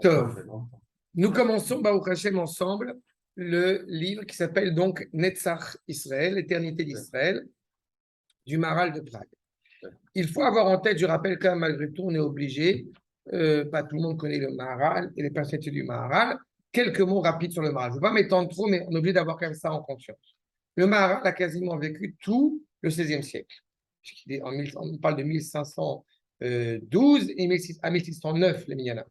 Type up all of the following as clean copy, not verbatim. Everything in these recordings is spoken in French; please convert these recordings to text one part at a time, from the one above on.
Tov. Nous commençons, Baruch Hashem, ensemble, le livre qui s'appelle donc Netzach Israël, l'éternité d'Israël, du Maharal de Prague. Il faut avoir en tête, je rappelle quand même, malgré tout, on est obligé, pas tout le monde connaît le Maharal et les personnalités du Maharal. Quelques mots rapides sur le Maharal. Je ne vais pas m'étendre trop, mais on est obligé d'avoir quand même ça en conscience. Le Maharal a quasiment vécu tout le XVIe siècle. On parle de 1512 et à 1609, les Mignana.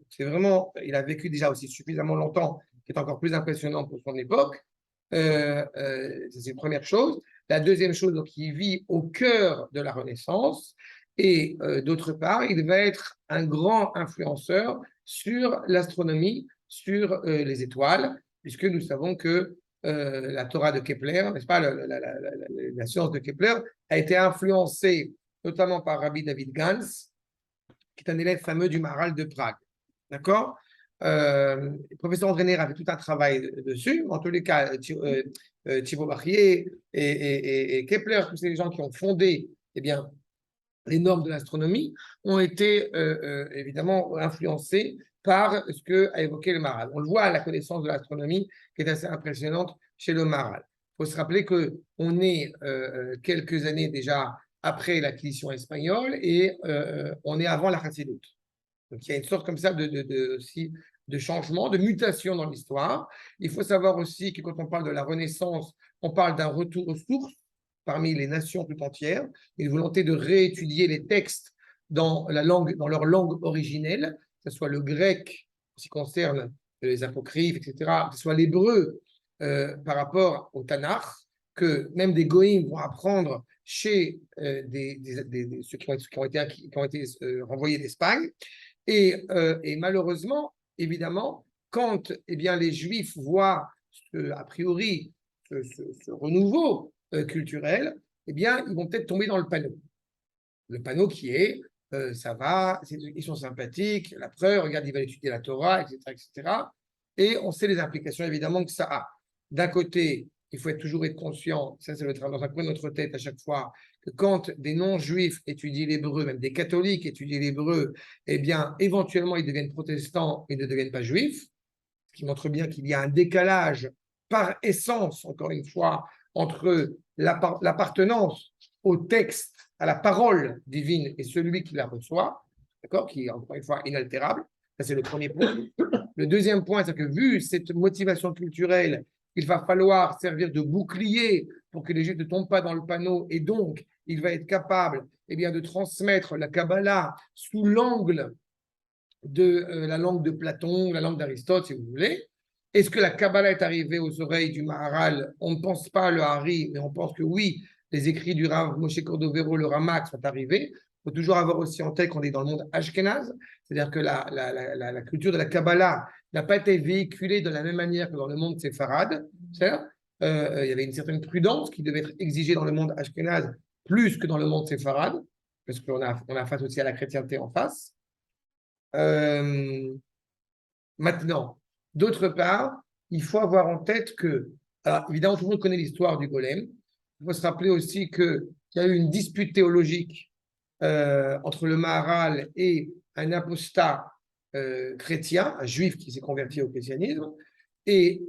C'est vraiment, il a vécu déjà aussi suffisamment longtemps, qui est encore plus impressionnant pour son époque. C'est une première chose. La deuxième chose, donc, il vit au cœur de la Renaissance. Et d'autre part, il va être un grand influenceur sur l'astronomie, sur les étoiles, puisque nous savons que la Torah de Kepler, n'est-ce pas, la science de Kepler, a été influencée notamment par Rabbi David Gans, qui est un élève fameux du Maharal de Prague. D'accord. Le professeur André Néer avait tout un travail dessus. En tous les cas, Thibaut Bachier et Kepler, tous ces gens qui ont fondé bien, les normes de l'astronomie, ont été évidemment influencés par ce qu'a évoqué le Maharal. On le voit à la connaissance de l'astronomie qui est assez impressionnante chez le Maharal. Il faut se rappeler qu'on est quelques années déjà après l'acquisition espagnole et on est avant la Chassidoute. Donc, il y a une sorte comme ça aussi de changement, de mutation dans l'histoire. Il faut savoir aussi que quand on parle de la Renaissance, on parle d'un retour aux sources parmi les nations tout entières, une volonté de réétudier les textes dans leur langue originelle, que ce soit le grec, en ce qui concerne les apocryphes, etc., que ce soit l'hébreu par rapport au Tanakh, que même des goïms vont apprendre chez ceux qui ont été renvoyés d'Espagne. Et malheureusement, évidemment, quand bien, les Juifs voient a priori ce renouveau culturel, eh bien, ils vont peut-être tomber dans le panneau. Le panneau qui est, ça va, ils sont sympathiques, la preuve, regarde, ils veulent étudier la Torah, etc., etc. Et on sait les implications, évidemment, que ça a. D'un côté, il faut toujours être conscient, ça c'est dans un coin de notre tête à chaque fois, que quand des non-juifs étudient l'hébreu, même des catholiques étudient l'hébreu, eh bien, éventuellement, ils deviennent protestants et ne deviennent pas juifs, ce qui montre bien qu'il y a un décalage par essence, encore une fois, entre l'appartenance au texte, à la parole divine et celui qui la reçoit, d'accord, qui est encore une fois inaltérable. Ça, c'est le premier point. Le deuxième point, c'est que vu cette motivation culturelle, il va falloir servir de bouclier pour que les Juifs ne tombent pas dans le panneau et donc il va être capable bien, de transmettre la Kabbalah sous l'angle de la langue de Platon, la langue d'Aristote, si vous voulez. Est-ce que la Kabbalah est arrivée aux oreilles du Maharal? On ne pense pas le Hari, mais on pense que oui, les écrits du Rav Moshe Cordovero, le Ramak, sont arrivés. Il faut toujours avoir aussi en tête qu'on est dans le monde ashkénaze, c'est-à-dire que la culture de la Kabbalah n'a pas été véhiculée de la même manière que dans le monde séfarade. Il y avait une certaine prudence qui devait être exigée dans le monde ashkénaze plus que dans le monde séfarade, parce qu'on a face aussi à la chrétienté en face. Maintenant, d'autre part, il faut avoir en tête que, alors évidemment, tout le monde connaît l'histoire du golem. Il faut se rappeler aussi qu'il y a eu une dispute théologique entre le Maharal et un apostat chrétien, un juif qui s'est converti au christianisme. Et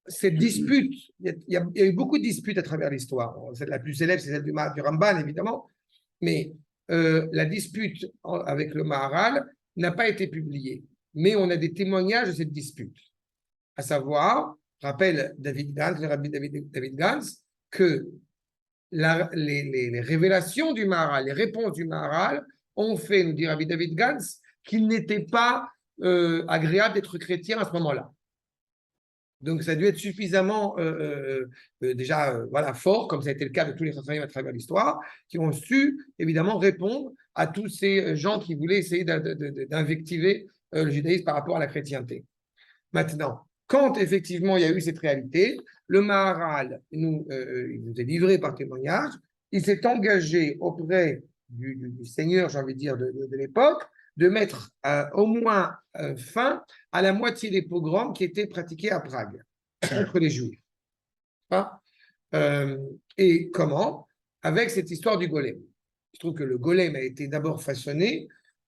cette dispute, il y a eu beaucoup de disputes à travers l'histoire. La plus célèbre, c'est celle du Ramban, évidemment. Mais la dispute avec le Maharal n'a pas été publiée. Mais on a des témoignages de cette dispute. À savoir, rappelle David Gans, le rabbi David Gans, que les révélations du Maharal, les réponses du Maharal ont fait, nous dit rabbi David Gans, qu'il n'était pas agréable d'être chrétien à ce moment-là. Donc, ça a dû être suffisamment déjà voilà, fort, comme ça a été le cas de tous les chachamim à travers l'histoire, qui ont su évidemment répondre à tous ces gens qui voulaient essayer d'invectiver le judaïsme par rapport à la chrétienté. Maintenant, quand effectivement il y a eu cette réalité, le Maharal il nous est livré par témoignage, il s'est engagé auprès du Seigneur, j'ai envie de dire, de l'époque, de mettre au moins fin à la moitié des pogroms qui étaient pratiqués à Prague contre les Juifs. Et comment? Avec cette histoire du golem. Je trouve que le golem a été d'abord façonné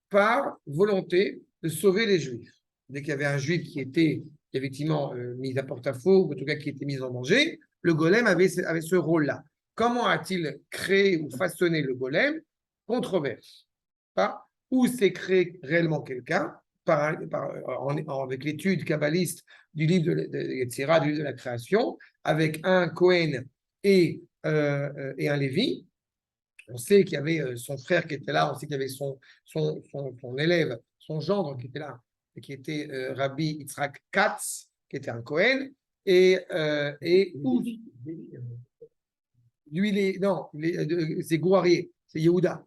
par volonté de sauver les Juifs. Dès qu'il y avait un Juif qui était effectivement mis à porte-à-faux, ou en tout cas qui était mis en danger, le golem avait ce rôle-là. Comment a-t-il créé ou façonné le golem? Controverse. Pas où s'est créé réellement quelqu'un, avec l'étude kabbaliste du livre de Yetzira, du livre de la création, avec un Cohen et un Lévi. On sait qu'il y avait son frère qui était là, on sait qu'il y avait son élève, son gendre qui était là, qui était Rabbi Yitzhak Katz, qui était un Cohen, et lui, non, c'est Gouarier, c'est Yehuda.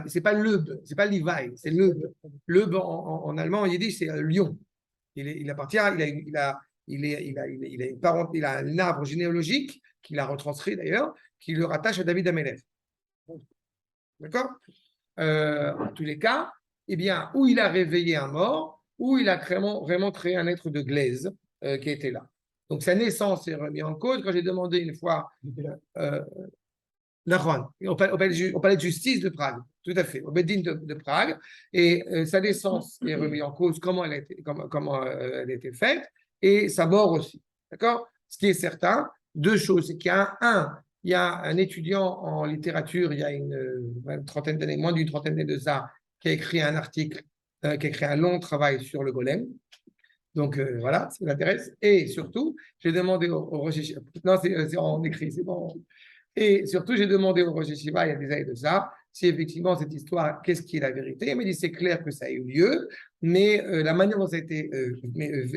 C'est pas Leub, c'est pas Levi, c'est Leub. Leub en allemand, en yiddish, c'est lion. Il appartient, il a un arbre généalogique qu'il a retranscrit d'ailleurs, qui le rattache à David Amelech. D'accord? En tous les cas, eh bien, où il a réveillé un mort, où il a vraiment créé un être de glaise qui était là. Donc sa naissance est remise en cause. Quand j'ai demandé une fois, on parlait de justice de Prague, tout à fait, au Bedin de Prague, et sa naissance est remise en cause, comment elle a été faite, et sa mort aussi. D'accord? Ce qui est certain, deux choses, c'est qu'il y a un étudiant en littérature, il y a une trentaine d'années, moins d'une trentaine d'années de ça, qui a écrit un article, qui a écrit un long travail sur le golem. Donc voilà, ça m'intéresse. Et surtout, j'ai demandé au Roger. Non, c'est en écrit, c'est bon. Et surtout, j'ai demandé au Roger Shiva, il y a des années de ça, si effectivement cette histoire, qu'est-ce qui est la vérité. Il m'a dit c'est clair que ça a eu lieu, mais la manière dont ça a été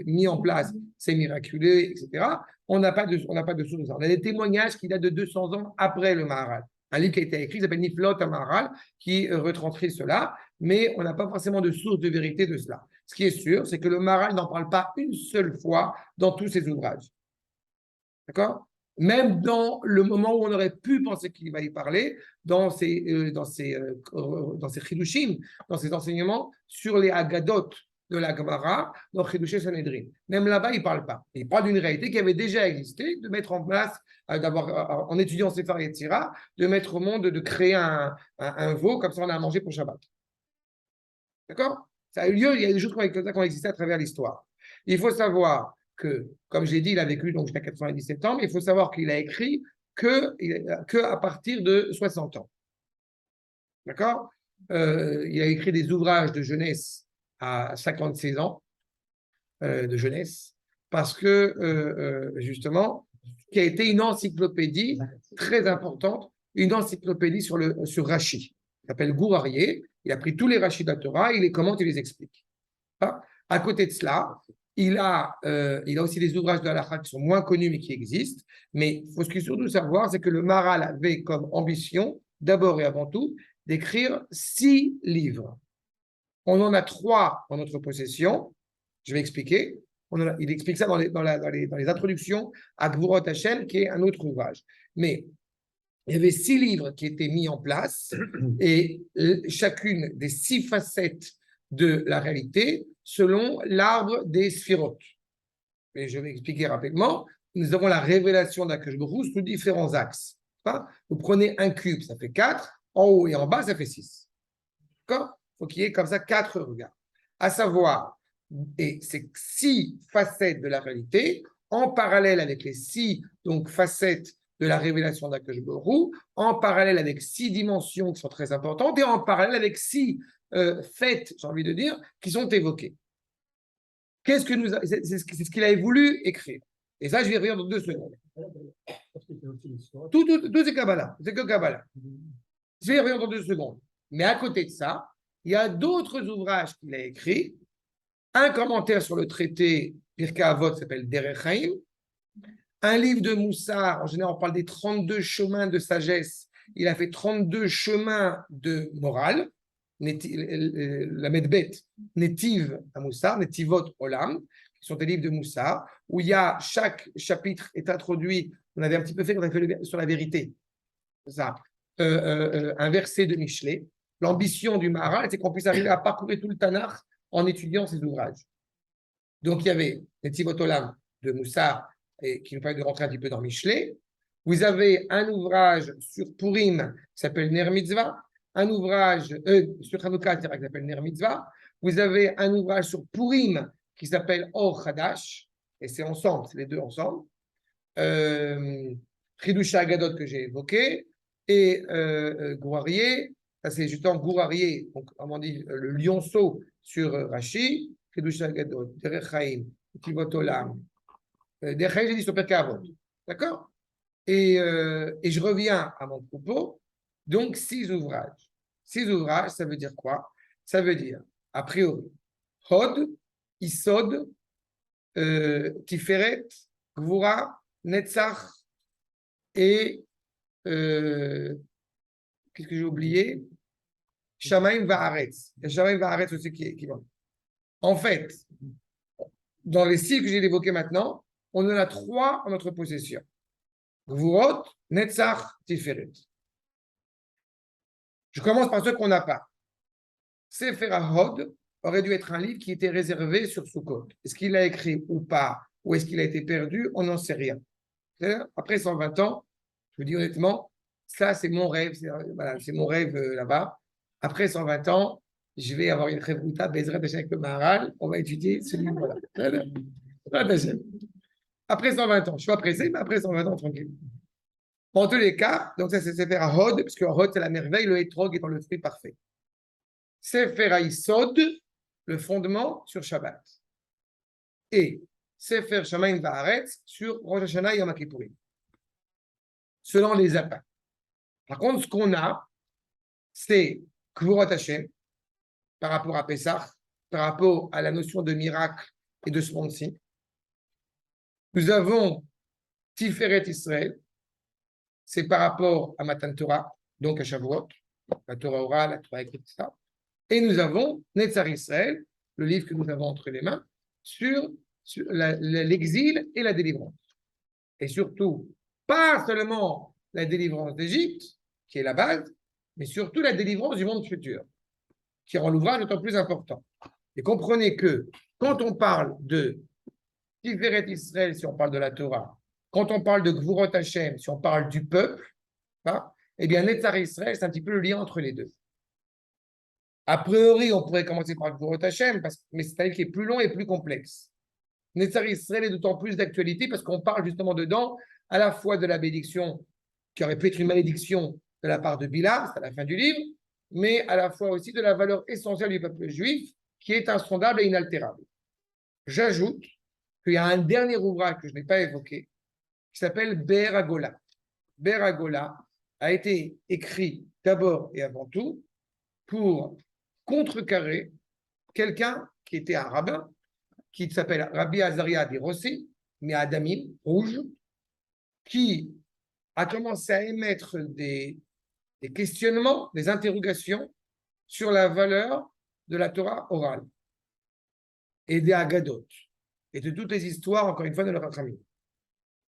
mis en place, c'est miraculeux, etc. On n'a pas de source de ça. On a des témoignages qui datent de 200 ans après le Maharal. Un livre qui a été écrit, qui s'appelle Niflot à Maharal, qui retranscrit cela, mais on n'a pas forcément de source de vérité de cela. Ce qui est sûr, c'est que le Maharal n'en parle pas une seule fois dans tous ses ouvrages. D'accord? Même dans le moment où on aurait pu penser qu'il va y parler, dans ses chidushim, dans ses enseignements sur les Agadot de la Gemara, dans Chidushé Sanhedrin. Même là-bas, il ne parle pas. Il parle d'une réalité qui avait déjà existé, de mettre en place, en étudiant Sefer Yetzira, de mettre au monde, de créer un veau, comme ça on a à manger pour Shabbat. D'accord? Ça a eu lieu, il y a des choses comme ça qui ont existé à travers l'histoire. Il faut savoir que, comme j'ai dit, il a vécu donc jusqu'à 97 ans, mais il faut savoir qu'il a écrit que à partir de 60 ans. D'accord? Il a écrit des ouvrages de jeunesse à 56 ans de jeunesse, parce que, justement, qui a été une encyclopédie très importante, une encyclopédie sur Rashi. Il s'appelle Gourarier. Il a pris tous les Rashis de la Torah, il les commente, il les explique. À côté de cela, il a aussi des ouvrages de halakha qui sont moins connus mais qui existent. Mais il faut surtout savoir, c'est que le Maharal avait comme ambition, d'abord et avant tout, d'écrire 6 livres. On en a 3 en notre possession. Je vais expliquer. Il explique ça dans les introductions à Gvurot Hashem, qui est un autre ouvrage. Mais il y avait 6 livres qui étaient mis en place et chacune des 6 facettes de la réalité selon l'arbre des sphirotes. Et je vais expliquer rapidement. Nous avons la révélation d'Akadosh Baruch Hu sous différents axes. Vous prenez un cube, ça fait 4. En haut et en bas, ça fait 6. D'accord? Il faut qu'il y ait comme ça 4 regards. À savoir, et ces 6 facettes de la réalité, en parallèle avec les 6 facettes de la révélation d'Akadosh Baruch Hu, en parallèle avec 6 dimensions qui sont très importantes, et en parallèle avec 6 faits, j'ai envie de dire, qui sont évoqués. C'est ce qu'il avait voulu écrire. Et ça, je vais y revenir dans 2 secondes. Tout c'est Kabbalah. C'est que Kabbalah. Je vais y revenir dans 2 secondes. Mais à côté de ça, il y a d'autres ouvrages qu'il a écrits. Un commentaire sur le traité Pirkei Avot s'appelle Derech Haim. Un livre de Moussar, en général, on parle des 32 chemins de sagesse. Il a fait 32 chemins de morale. La Medbet, Netiv à Moussar, Netivot Olam, qui sont des livres de Moussar, où il y a chaque chapitre est introduit, on avait un petit peu fait, on a fait sur la vérité, ça, un verset de Michelet. L'ambition du Maharal, c'est qu'on puisse arriver à parcourir tout le Tanakh en étudiant ces ouvrages. Donc il y avait Netivot Olam de Moussar, et qui nous permet de rentrer un petit peu dans Michelet. Vous avez un ouvrage sur Purim qui s'appelle Ner Mitzvah, un ouvrage sur Hanouka, qui s'appelle Ner Mitzvah. Vous avez un ouvrage sur Purim qui s'appelle Or Hadash, et c'est ensemble, c'est les deux ensemble. Chidush Agadot que j'ai évoqué, et Gourarié, ça c'est justement Gourarié, donc on dit le lionceau sur Rashi, Chidush Agadot, Derech Chaim, Kivot Olam, Derech Chaim, j'ai dit sur Pirkei Avot, d'accord? Et je reviens à mon propos, donc 6 ouvrages. 6 ouvrages, ça veut dire quoi? Ça veut dire, a priori, Hod, Isod, Tiferet, Gvura, Netzach et qu'est-ce que j'ai oublié? Shamaim Va'aretz. Il y a Shamaim Va'aretz aussi qui va. En fait, dans les 6 que j'ai évoqués maintenant, on en a 3 en notre possession. Gvurot, Netzach, Tiferet. Je commence par ceux qu'on n'a pas. Sefer HaHod aurait dû être un livre qui était réservé sur Sukkot. Est-ce qu'il a écrit ou pas? Ou est-ce qu'il a été perdu? On n'en sait rien. Après 120 ans, je vous dis honnêtement, ça c'est mon rêve, c'est mon rêve là-bas. Après 120 ans, je vais avoir une révoluta, Bezrat Hashem avec le Maharal, on va étudier ce livre-là. Après 120 ans, je suis pas pressé, mais après 120 ans, tranquille. En tous les cas, donc ça c'est Sefer HaHod, parce que HaHod c'est la merveille, le Etrog étant le fruit parfait. Sefer HaYisod, le fondement sur Shabbat. Et Sefer Shamaim Va'aretz sur Rosh Hashanah et Yom Kippourim. Selon les appâts. Par contre, ce qu'on a, c'est Kvurot Hashem par rapport à Pessah, par rapport à la notion de miracle et de sponsing. Nous avons Tiferet Israël, c'est par rapport à Matan Torah, donc à Shavuot, la Torah orale, la Torah écrite, etc. Et nous avons Netzar Israël, le livre que nous avons entre les mains, sur l'exil et la délivrance. Et surtout, pas seulement la délivrance d'Égypte, qui est la base, mais surtout la délivrance du monde futur, qui rend l'ouvrage d'autant plus important. Et comprenez que quand on parle de Tiferet Israël, si on parle de la Torah, quand on parle de Gvurot Hashem, si on parle du peuple, hein, eh bien Netzar Israël, c'est un petit peu le lien entre les deux. A priori, on pourrait commencer par Gvurot Hashem, mais c'est un livre qui est plus long et plus complexe. Netzar Israël est d'autant plus d'actualité parce qu'on parle justement dedans à la fois de la bénédiction qui aurait pu être une malédiction de la part de Bilam, c'est à la fin du livre, mais à la fois aussi de la valeur essentielle du peuple juif qui est insondable et inaltérable. J'ajoute qu'il y a un dernier ouvrage que je n'ai pas évoqué qui s'appelle Be'er HaGola. Be'er HaGola a été écrit d'abord et avant tout pour contrecarrer quelqu'un qui était un rabbin qui s'appelle Rabbi Azaria de Rossi, mais Adamim, rouge, qui a commencé à émettre des questionnements, des interrogations sur la valeur de la Torah orale et des Haggadot et de toutes les histoires, encore une fois, de leur Rachamim.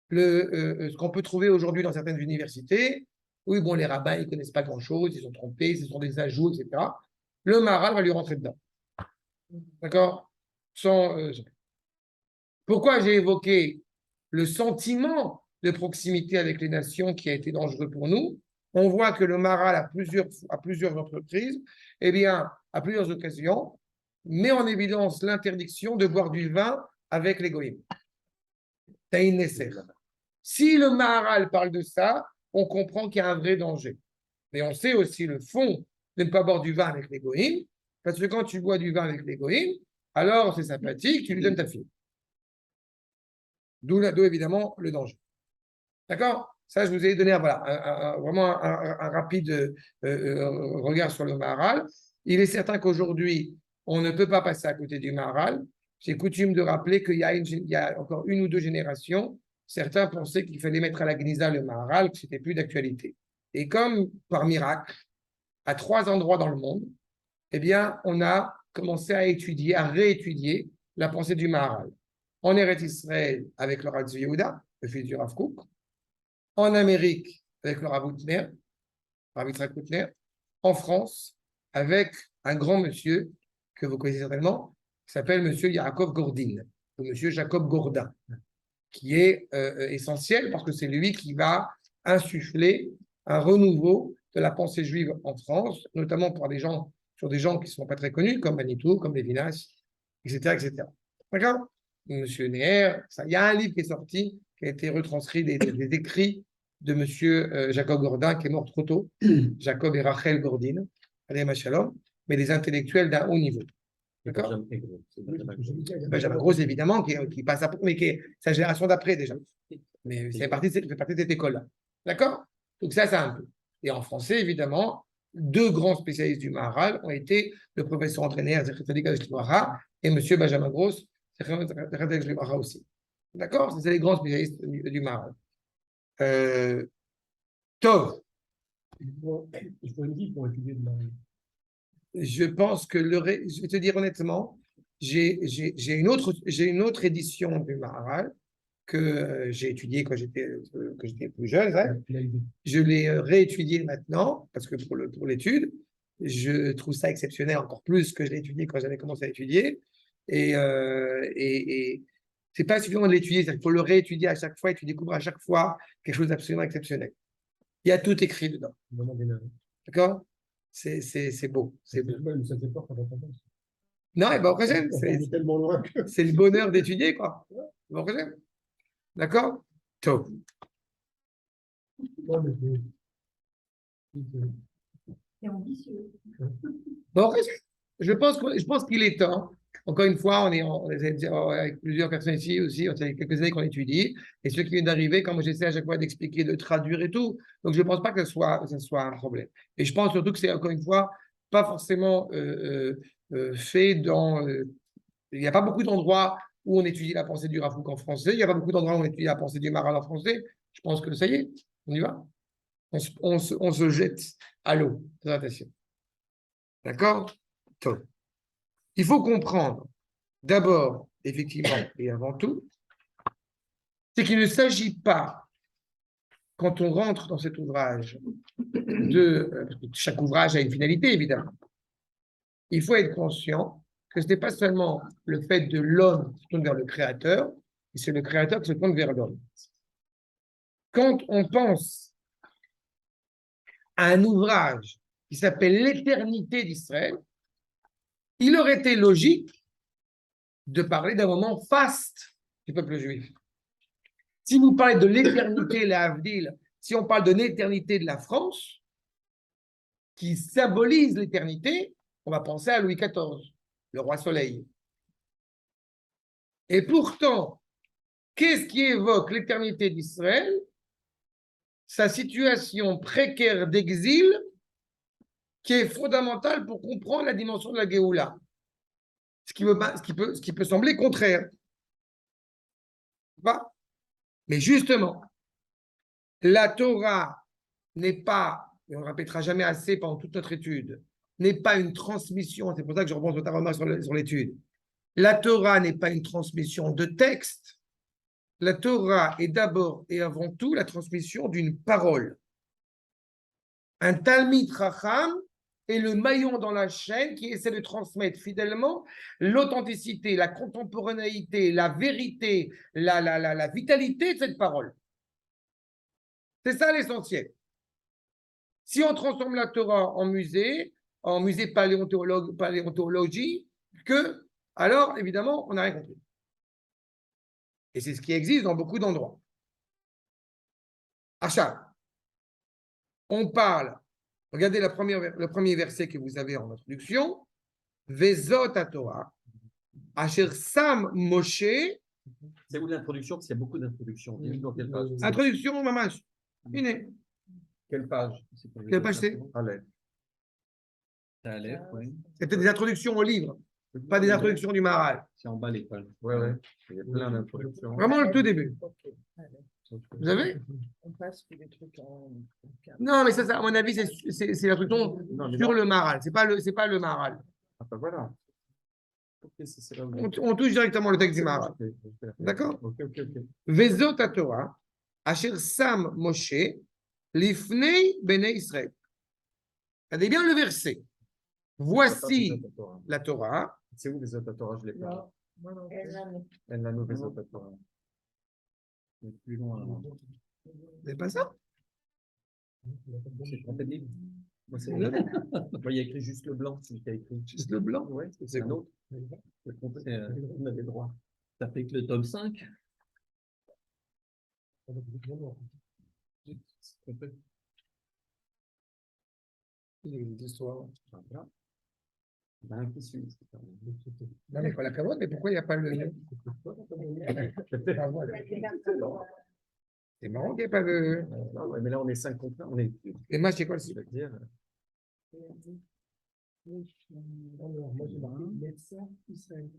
Ce qu'on peut trouver aujourd'hui dans certaines universités, oui, bon, les rabbins, ils ne connaissent pas grand-chose, ils sont trompés, ce sont des ajouts, etc. Le Maharal va lui rentrer dedans. D'accord? Pourquoi j'ai évoqué le sentiment de proximité avec les nations qui a été dangereux pour nous? On voit que le Maharal, à plusieurs entreprises, eh bien, à plusieurs occasions, met en évidence l'interdiction de boire du vin avec les goïms. Taïn Nesser. Si le Maharal parle de ça, on comprend qu'il y a un vrai danger. Mais on sait aussi le fond de ne pas boire du vin avec les goïms, parce que quand tu bois du vin avec les goïms, alors c'est sympathique, tu lui donnes ta fille. D'où évidemment le danger. D'accord? Ça, je vous ai donné vraiment un rapide regard sur le Maharal. Il est certain qu'aujourd'hui, on ne peut pas passer à côté du Maharal. J'ai coutume de rappeler qu'il y a encore 1 ou 2 générations, certains pensaient qu'il fallait mettre à la Gnisa le Maharal, que ce n'était plus d'actualité. Et comme par miracle, à 3 endroits dans le monde, eh bien, on a commencé à étudier, à réétudier la pensée du Maharal. En Eretz Israël, avec le Rav Yehuda, le fils du Rav Kook. En Amérique, avec le Rav Yitzhak Koutner. En France, avec un grand monsieur que vous connaissez certainement, qui s'appelle monsieur Yaakov Gordin, ou monsieur Jacob Gordin, qui est essentiel parce que c'est lui qui va insuffler un renouveau de la pensée juive en France, notamment sur des gens qui ne sont pas très connus, comme Manitou, comme Lévinas, etc., etc. D'accord? Monsieur Neher, il y a un livre qui est sorti, qui a été retranscrit des écrits de Monsieur Jacob Gordin, qui est mort trop tôt, Jacob et Rachel Gordin, alayhim shalom, mais des intellectuels d'un haut niveau. D'accord? Benjamin Gross, évidemment, qui passe après, mais qui est sa génération d'après déjà. Mais c'est parti de cette école-là. D'accord? Donc ça, c'est un peu. Et en français, évidemment, deux grands spécialistes du Maharal ont été le professeur entraîneur et M. Benjamin Gross, aussi. D'accord? C'est les grands spécialistes du Maharal. Tov. Il faut une vie pour étudier le Maharal. Je pense que je vais te dire honnêtement, j'ai une autre édition du Maharal que j'ai étudiée quand j'étais plus jeune. Hein. Je l'ai réétudié maintenant parce que pour l'étude, je trouve ça exceptionnel encore plus que je l'ai étudié quand j'avais commencé à étudier. Et c'est pas suffisant de l'étudier, il faut le réétudier à chaque fois et tu découvres à chaque fois quelque chose d'absolument exceptionnel. Il y a tout écrit dedans. D'accord? C'est beau. C'est beau. Ça fait peur quand on pense. Non, et ben, c'est le bonheur d'étudier, quoi. D'accord? Top. C'est ambitieux. Bon, je pense qu'il est temps. Encore une fois, on est avec plusieurs personnes ici aussi, on fait quelques années qu'on étudie, et ceux qui viennent d'arriver, comme j'essaie à chaque fois d'expliquer, de traduire et tout, donc je ne pense pas que ce soit un problème. Et je pense surtout que c'est, encore une fois, pas forcément fait dans... il n'y a pas beaucoup d'endroits où on étudie la pensée du Rav Kook en français, il n'y a pas beaucoup d'endroits où on étudie la pensée du Maharal en français. Je pense que ça y est, on y va. On se jette à l'eau. Très attention. D'accord? Top. Il faut comprendre, d'abord, effectivement, et avant tout, c'est qu'il ne s'agit pas, quand on rentre dans cet ouvrage, parce que chaque ouvrage a une finalité, évidemment. Il faut être conscient que ce n'est pas seulement le fait de l'homme qui se tourne vers le Créateur, mais c'est le Créateur qui se tourne vers l'homme. Quand on pense à un ouvrage qui s'appelle L'éternité d'Israël, il aurait été logique de parler d'un moment faste du peuple juif. Si vous parlez de l'éternité, la Havdil, si on parle de l'éternité de la France, qui symbolise l'éternité, on va penser à Louis XIV, le roi soleil. Et pourtant, qu'est-ce qui évoque l'éternité d'Israël? Sa situation précaire d'exil, qui est fondamentale pour comprendre la dimension de la Géoula. Ce qui peut sembler contraire. Mais justement, la Torah n'est pas, et on ne répétera jamais assez pendant toute notre étude, n'est pas une transmission, c'est pour ça que je reprends sur ta remarque sur l'étude. La Torah n'est pas une transmission de texte. La Torah est d'abord et avant tout la transmission d'une parole. Un Talmid Chacham est le maillon dans la chaîne qui essaie de transmettre fidèlement l'authenticité, la contemporanéité, la vérité, la vitalité de cette parole. C'est ça l'essentiel. Si on transforme la Torah en musée paléontologie, alors évidemment, on n'a rien compris. Et c'est ce qui existe dans beaucoup d'endroits. Achat. On parle, regardez le premier verset que vous avez en introduction, Vezot Torah, Asher Sam Moshe. C'est où l'introduction? Parce qu'il y a beaucoup d'introductions. Dans quelle page? Introduction, mamash. Quelle page? Quelle page c'est? Aleph. C'est Aleph, oui. C'était des introductions au livre, pas des introductions du Maharal. C'est en bas les pages. Oui, oui. Il y a plein d'introductions. Vraiment le tout début. Vous avez? On passe des trucs en... Non, mais ça, à mon avis, c'est l'introduction sur le Maharal. C'est pas le Maharal. Ah, ben voilà. On touche directement le texte du Maharal. D'accord? Ok. Vezot Torah, Asher Sam Moshe, Lifnei Bnei Israël. Regardez bien le verset. Voici la Torah. C'est où Vezot Torah? Je ne l'ai pas. Elle l'a nommé Vezot Torah. Plus loin. Vous n'avez pas ça? C'est trompé de livre. Moi, c'est... Non. Moi, il y a écrit juste le blanc, c'est qui a écrit. Juste le blanc. Ouais, C'est c'est un bon. autre. Je me trompais, on avait le droit. Ça fait que le tome 5. C'est trompé. L'histoire. Voilà. Ben, qui suit, c'est pas mal. Non, mais la carotte, mais pourquoi il n'y a pas le. Ah, voilà. C'est marrant qu'il n'y ait pas de. Non, ouais, mais là, on est 5 contre 1. On est. Et moi, c'est quoi le Je veux dire. Alors, moi, j'ai marqué médecin Israël.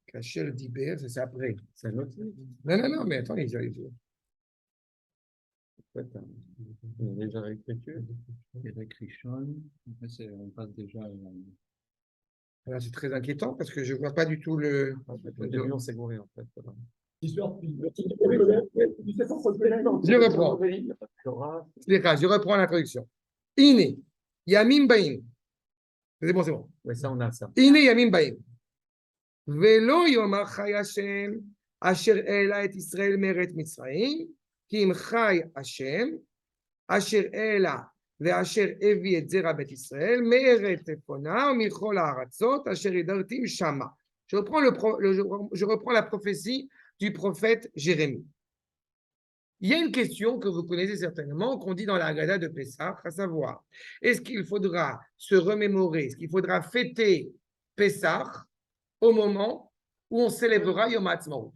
Cacher le d'Iber, c'est après. C'est un autre livre. Non, mais attends, les yeux. En fait, il y a déjà l'écriture. Il y a écrit Sean. Après, on passe déjà. Alors, c'est très inquiétant parce que je ne vois pas du tout le. Au début, on s'est gouré, en fait. Je reprends. Je reprends l'introduction. Iné, Yamim Baim. C'est bon, c'est bon. Oui, ça, on a ça. Iné, Yamim Baim. Velo Yomar Chai Hashem, Asher Ela et Israël Meret Mitzrayim, Kim Chai Hashem, Asher Ela ve'asher Evi et Zera Bet Israël, Meret Efona, Michol Haratzot, Asher Idartim Shama. Je reprends la prophétie du prophète Jérémie. Il y a une question que vous connaissez certainement, qu'on dit dans la Haggadah de Pessah, à savoir, est-ce qu'il faudra se remémorer, est-ce qu'il faudra fêter Pessah au moment où on célébrera Yom HaAtzmaut?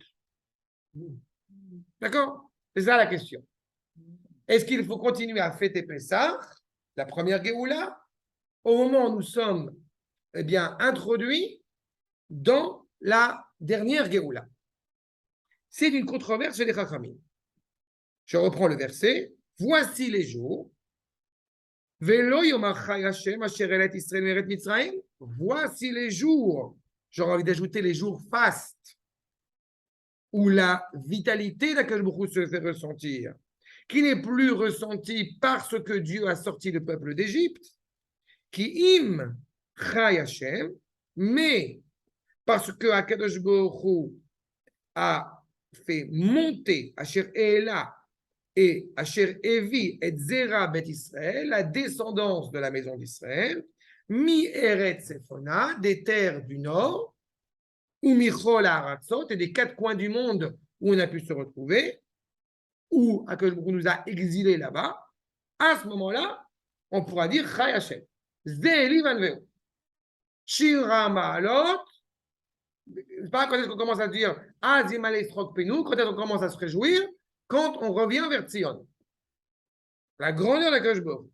D'accord? C'est ça la question. Est-ce qu'il faut continuer à fêter Pessah, la première Géoula, au moment où nous sommes introduits dans la dernière Géoula? C'est une controverse chez les Chachamim. Je reprends le verset. Voici les jours. Voici les jours. J'aurais envie d'ajouter les jours fastes, où la vitalité d'Akadosh Baruch Hu se fait ressentir, qui n'est plus ressentie parce que Dieu a sorti le peuple d'Égypte, qui im Chai Hashem, mais parce que Akadosh Baruch Hu a fait monter Asher Ela et Asher Evi et Zera Bet Israël, la descendance de la maison d'Israël, Mi Eretz Sephona, des terres du nord, ou Michol Haratzot, et des 4 coins du monde où on a pu se retrouver, où Akadosh Baruch Hu nous a exilés là-bas. À ce moment-là, on pourra dire Chai Hashem. Zéli Vanveo. Shira Ma'alot. Pas quand est-ce qu'on commence à dire Azimale Strok Penou, quand est-ce qu'on commence à se réjouir? Quand on revient vers Tzion. La grandeur de Akadosh Baruch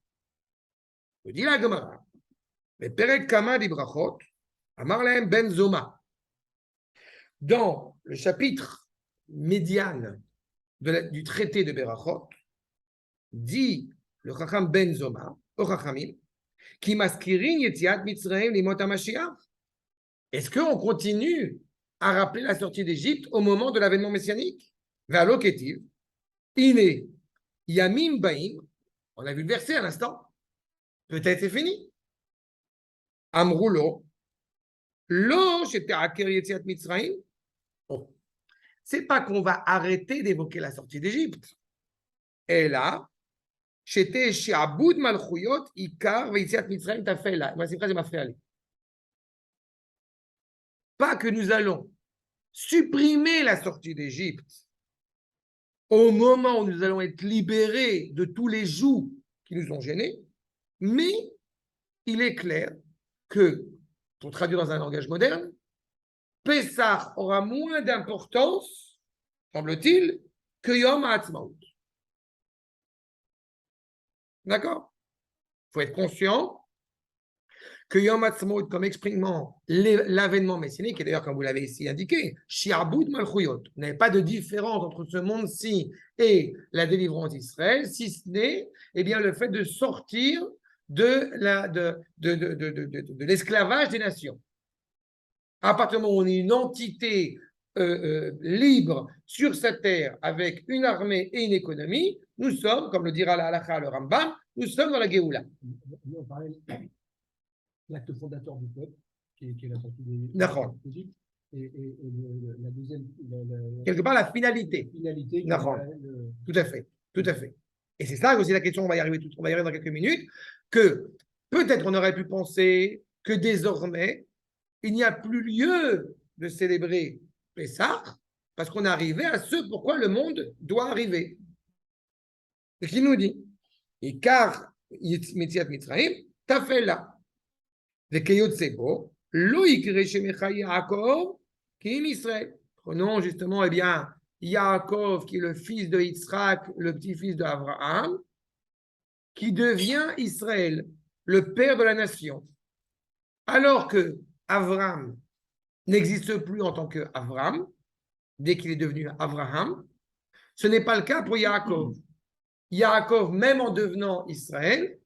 Hu. Dit la Gemara. Mais Perek Kama di Brachot, Amar Lahem Ben Zoma. Dans le chapitre médiane du traité de Berachot, dit le Chacham Ben Zoma, au Chachamim, qui maskirin Yetziat Mitzrayim limot HaMashiach. Est-ce qu'on continue à rappeler la sortie d'Égypte au moment de l'avènement messianique? Vers l'Oketiv, Iné, Yamim Baim, on a vu le verset à l'instant, peut-être c'est fini. Amroulo, Lo, j'étais à Yetziat Mitzrayim. Bon, c'est pas qu'on va arrêter d'évoquer la sortie d'Égypte. Et là, j'étais chez Aboud Malchuyot, Ikar, Yetziat Mitzrayim, t'as fait là. Moi, cette phrase m'a fait aller. Pas que nous allons supprimer la sortie d'Égypte au moment où nous allons être libérés de tous les jougs qui nous ont gênés, mais il est clair que, pour traduire dans un langage moderne, Pessah aura moins d'importance, semble-t-il, que Yom HaAtzmaut. D'accord? Il faut être conscient que Yom HaAtzmaut, comme exprimant l'avènement messianique, et d'ailleurs, comme vous l'avez ici indiqué, Shi'abud Malchuyot, il n'y avait pas de différence entre ce monde-ci et la délivrance d'Israël, si ce n'est le fait de sortir de l'esclavage des nations. À partir du moment où on est une entité libre sur cette terre avec une armée et une économie, nous sommes, comme le dira la Halakha, le Rambam, nous sommes dans la Géoula. On parlait de l'acte fondateur du peuple, qui est la sortie D'accord. d'Égypte. la deuxième, Quelque part, la finalité. finalité. D'accord. Tout à fait, tout à fait. Et c'est ça aussi la question, on va y arriver dans quelques minutes, que peut-être on aurait pu penser que désormais, il n'y a plus lieu de célébrer Pessah, parce qu'on est arrivé à ce pourquoi le monde doit arriver. Et qui nous dit, et car Metziat Mitzrayim, t'as fait là. Lo יקרה שמך יעקב כי אם Israël. Prenons justement, eh bien, Yaakov, qui est le fils de Yitzhak, le petit-fils d'Abraham, qui devient Israël, le père de la nation. Alors que Abraham n'existe plus en tant qu'Abraham, dès qu'il est devenu Abraham, ce n'est pas le cas pour Yaakov. Yaakov, même en devenant Israël,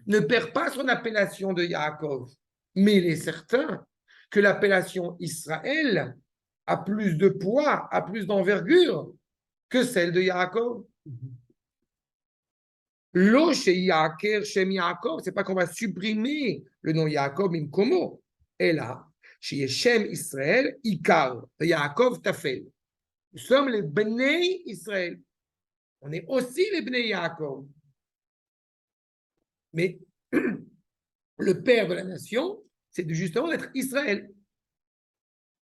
ne perd pas son appellation de Yaakov. Mais il est certain que l'appellation Israël a plus de poids, a plus d'envergure que celle de Yaakov. Lo chez Yaaker, Shem Yaakov, c'est pas qu'on va supprimer le nom Yaakov, Mimkomo. Et là, chez Shem Israël, Ikar, Yaakov Tafel. Nous sommes les Bnei Israël. On est aussi les Bnei Yaakov. Mais le père de la nation, c'est justement d'être Israël.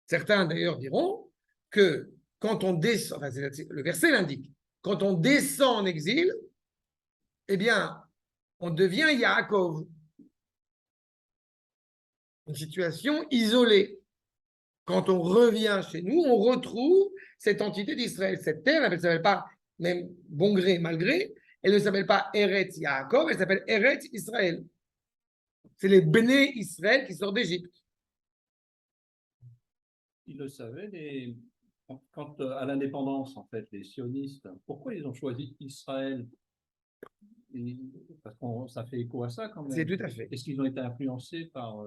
Certains d'ailleurs diront que quand on descend, enfin, le verset l'indique, quand on descend en exil, eh bien, on devient Yaakov. Une situation isolée. Quand on revient chez nous, on retrouve cette entité d'Israël. Cette terre, elle ne s'appelle pas, même bon gré, mal gré, elle ne s'appelle pas Eretz Yaakov, elle s'appelle Eretz Israël. C'est les Béné Israël qui sortent d'Égypte. Ils le savaient, quand à l'indépendance, en fait, les sionistes, pourquoi ils ont choisi Israël? Parce que ça fait écho à ça quand même. C'est tout à fait. Est-ce qu'ils ont été influencés par...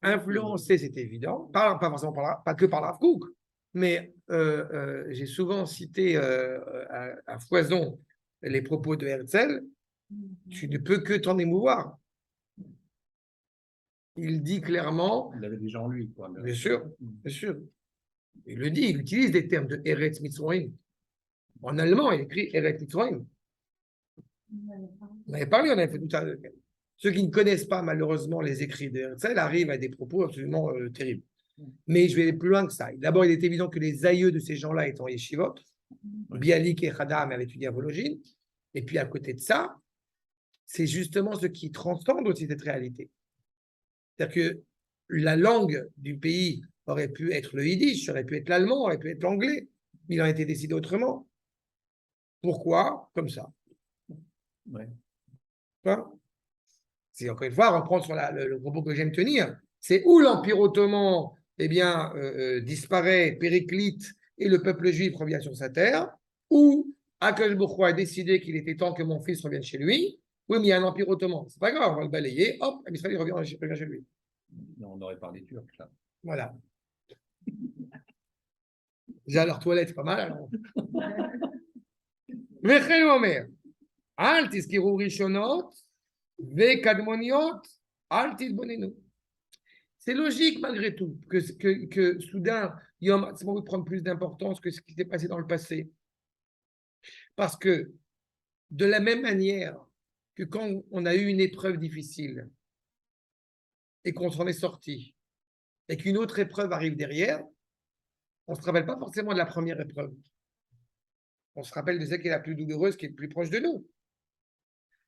Influencés, c'est évident. Pas forcément pas que par Rav Kook, mais j'ai souvent cité à foison les propos de Herzl. Tu ne peux que t'en émouvoir. Il dit clairement. Il avait des gens en lui, quoi. Bien sûr, bien sûr. Il le dit, il utilise des termes de Eretz Mitzrayim. En allemand, il écrit Eretz Mitzrayim. On avait parlé, on avait fait tout ça. Ceux qui ne connaissent pas malheureusement les écrits de Herzl arrivent à des propos absolument terribles. Mais je vais aller plus loin que ça. D'abord, il est évident que les aïeux de ces gens-là étant yeshivot, Bialik et Hadam avaient étudié à Vologine. Et puis à côté de ça, c'est justement ce qui transcende aussi cette réalité. C'est-à-dire que la langue du pays aurait pu être le yiddish, aurait pu être l'allemand, aurait pu être l'anglais. Mais il en a été décidé autrement. Pourquoi? Comme ça. Ouais. Hein? C'est encore une fois, reprendre sur le propos que j'aime tenir. C'est où l'Empire ottoman disparaît, périclite, et le peuple juif revient sur sa terre, ou Akash Bourkhou a décidé qu'il était temps que mon fils revienne chez lui. Oui, mais il y a un empire ottoman. C'est pas grave, on va le balayer. Hop, Israël revient chez lui. Non, on aurait parlé turc, là. Voilà. Déjà, leur toilette, c'est pas mal, alors. Vechel Omer. Al tizkiru rishonot, ve kadmoniot, al titbonenu. C'est logique malgré tout que soudain, Yom Ha'atzmaut prenne plus d'importance que ce qui s'est passé dans le passé. Parce que de la même manière que quand on a eu une épreuve difficile et qu'on s'en est sorti, et qu'une autre épreuve arrive derrière, on ne se rappelle pas forcément de la première épreuve. On se rappelle de celle qui est la plus douloureuse, qui est le plus proche de nous.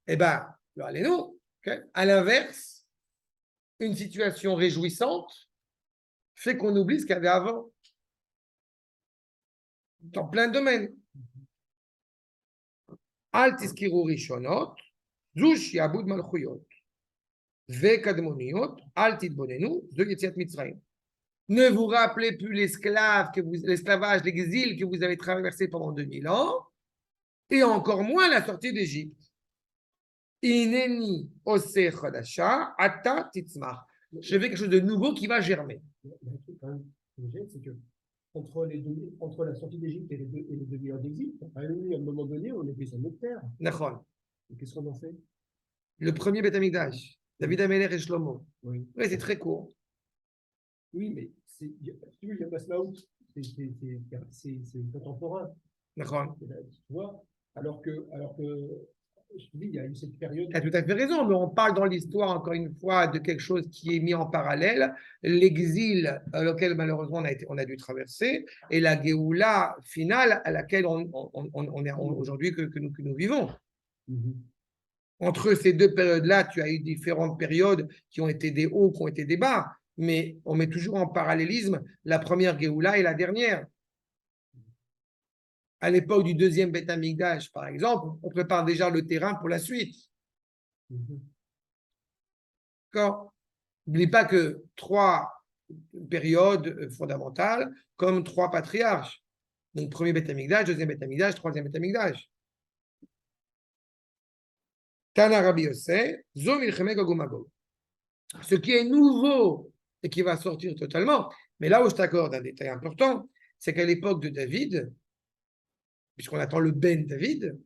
Eh bien, allez-nous. Okay? À l'inverse, une situation réjouissante fait qu'on oublie ce qu'il y avait avant. Dans plein de domaines. Al tiskiru rishonot, zush yabud malchuyot, ve kadmoniot, al titbonenu, de Yetziat Mitzrayim. Ne vous rappelez plus l'esclavage, l'exil que vous avez traversé pendant 2000 ans, et encore moins la sortie d'Égypte. Ineni ose chodasha, ata titzmach. Je fais quelque chose de nouveau qui va germer. Le truc quand même que j'ai, c'est que entre la sortie d'Égypte et les 2000 ans d'exil, à un moment donné, on était sur notre terre. D'accord. Et qu'est-ce qu'on en fait? Le premier Beth Amikdash, David Améler et Shlomo. Oui. Oui, c'est très court. Oui, mais si tu veux, il y a Maslaout, c'est contemporain. D'accord. Tu vois, alors que, je te dis, il y a eu cette période. Tu as tout à fait raison, mais on parle dans l'histoire, encore une fois, de quelque chose qui est mis en parallèle, l'exil auquel malheureusement on a dû traverser, et la Géoula finale à laquelle on est aujourd'hui que nous vivons. Entre ces deux périodes-là, tu as eu différentes périodes qui ont été des hauts, qui ont été des bas, mais on met toujours en parallélisme la première Géoula et la dernière. À l'époque du deuxième Beth Amikdash, par exemple, on prépare déjà le terrain pour la suite. D'accord. N'oublie pas que 3 périodes fondamentales, comme 3 patriarches. Donc, premier Beth Amikdash, deuxième Beth Amikdash, troisième Beth Amikdash. Tana Rabbi Yossé, Zo Milcheme Gog uMagog. Ce qui est nouveau et qui va sortir totalement, mais là où je t'accorde un détail important, c'est qu'à l'époque de David, puisqu'on attend le Ben David,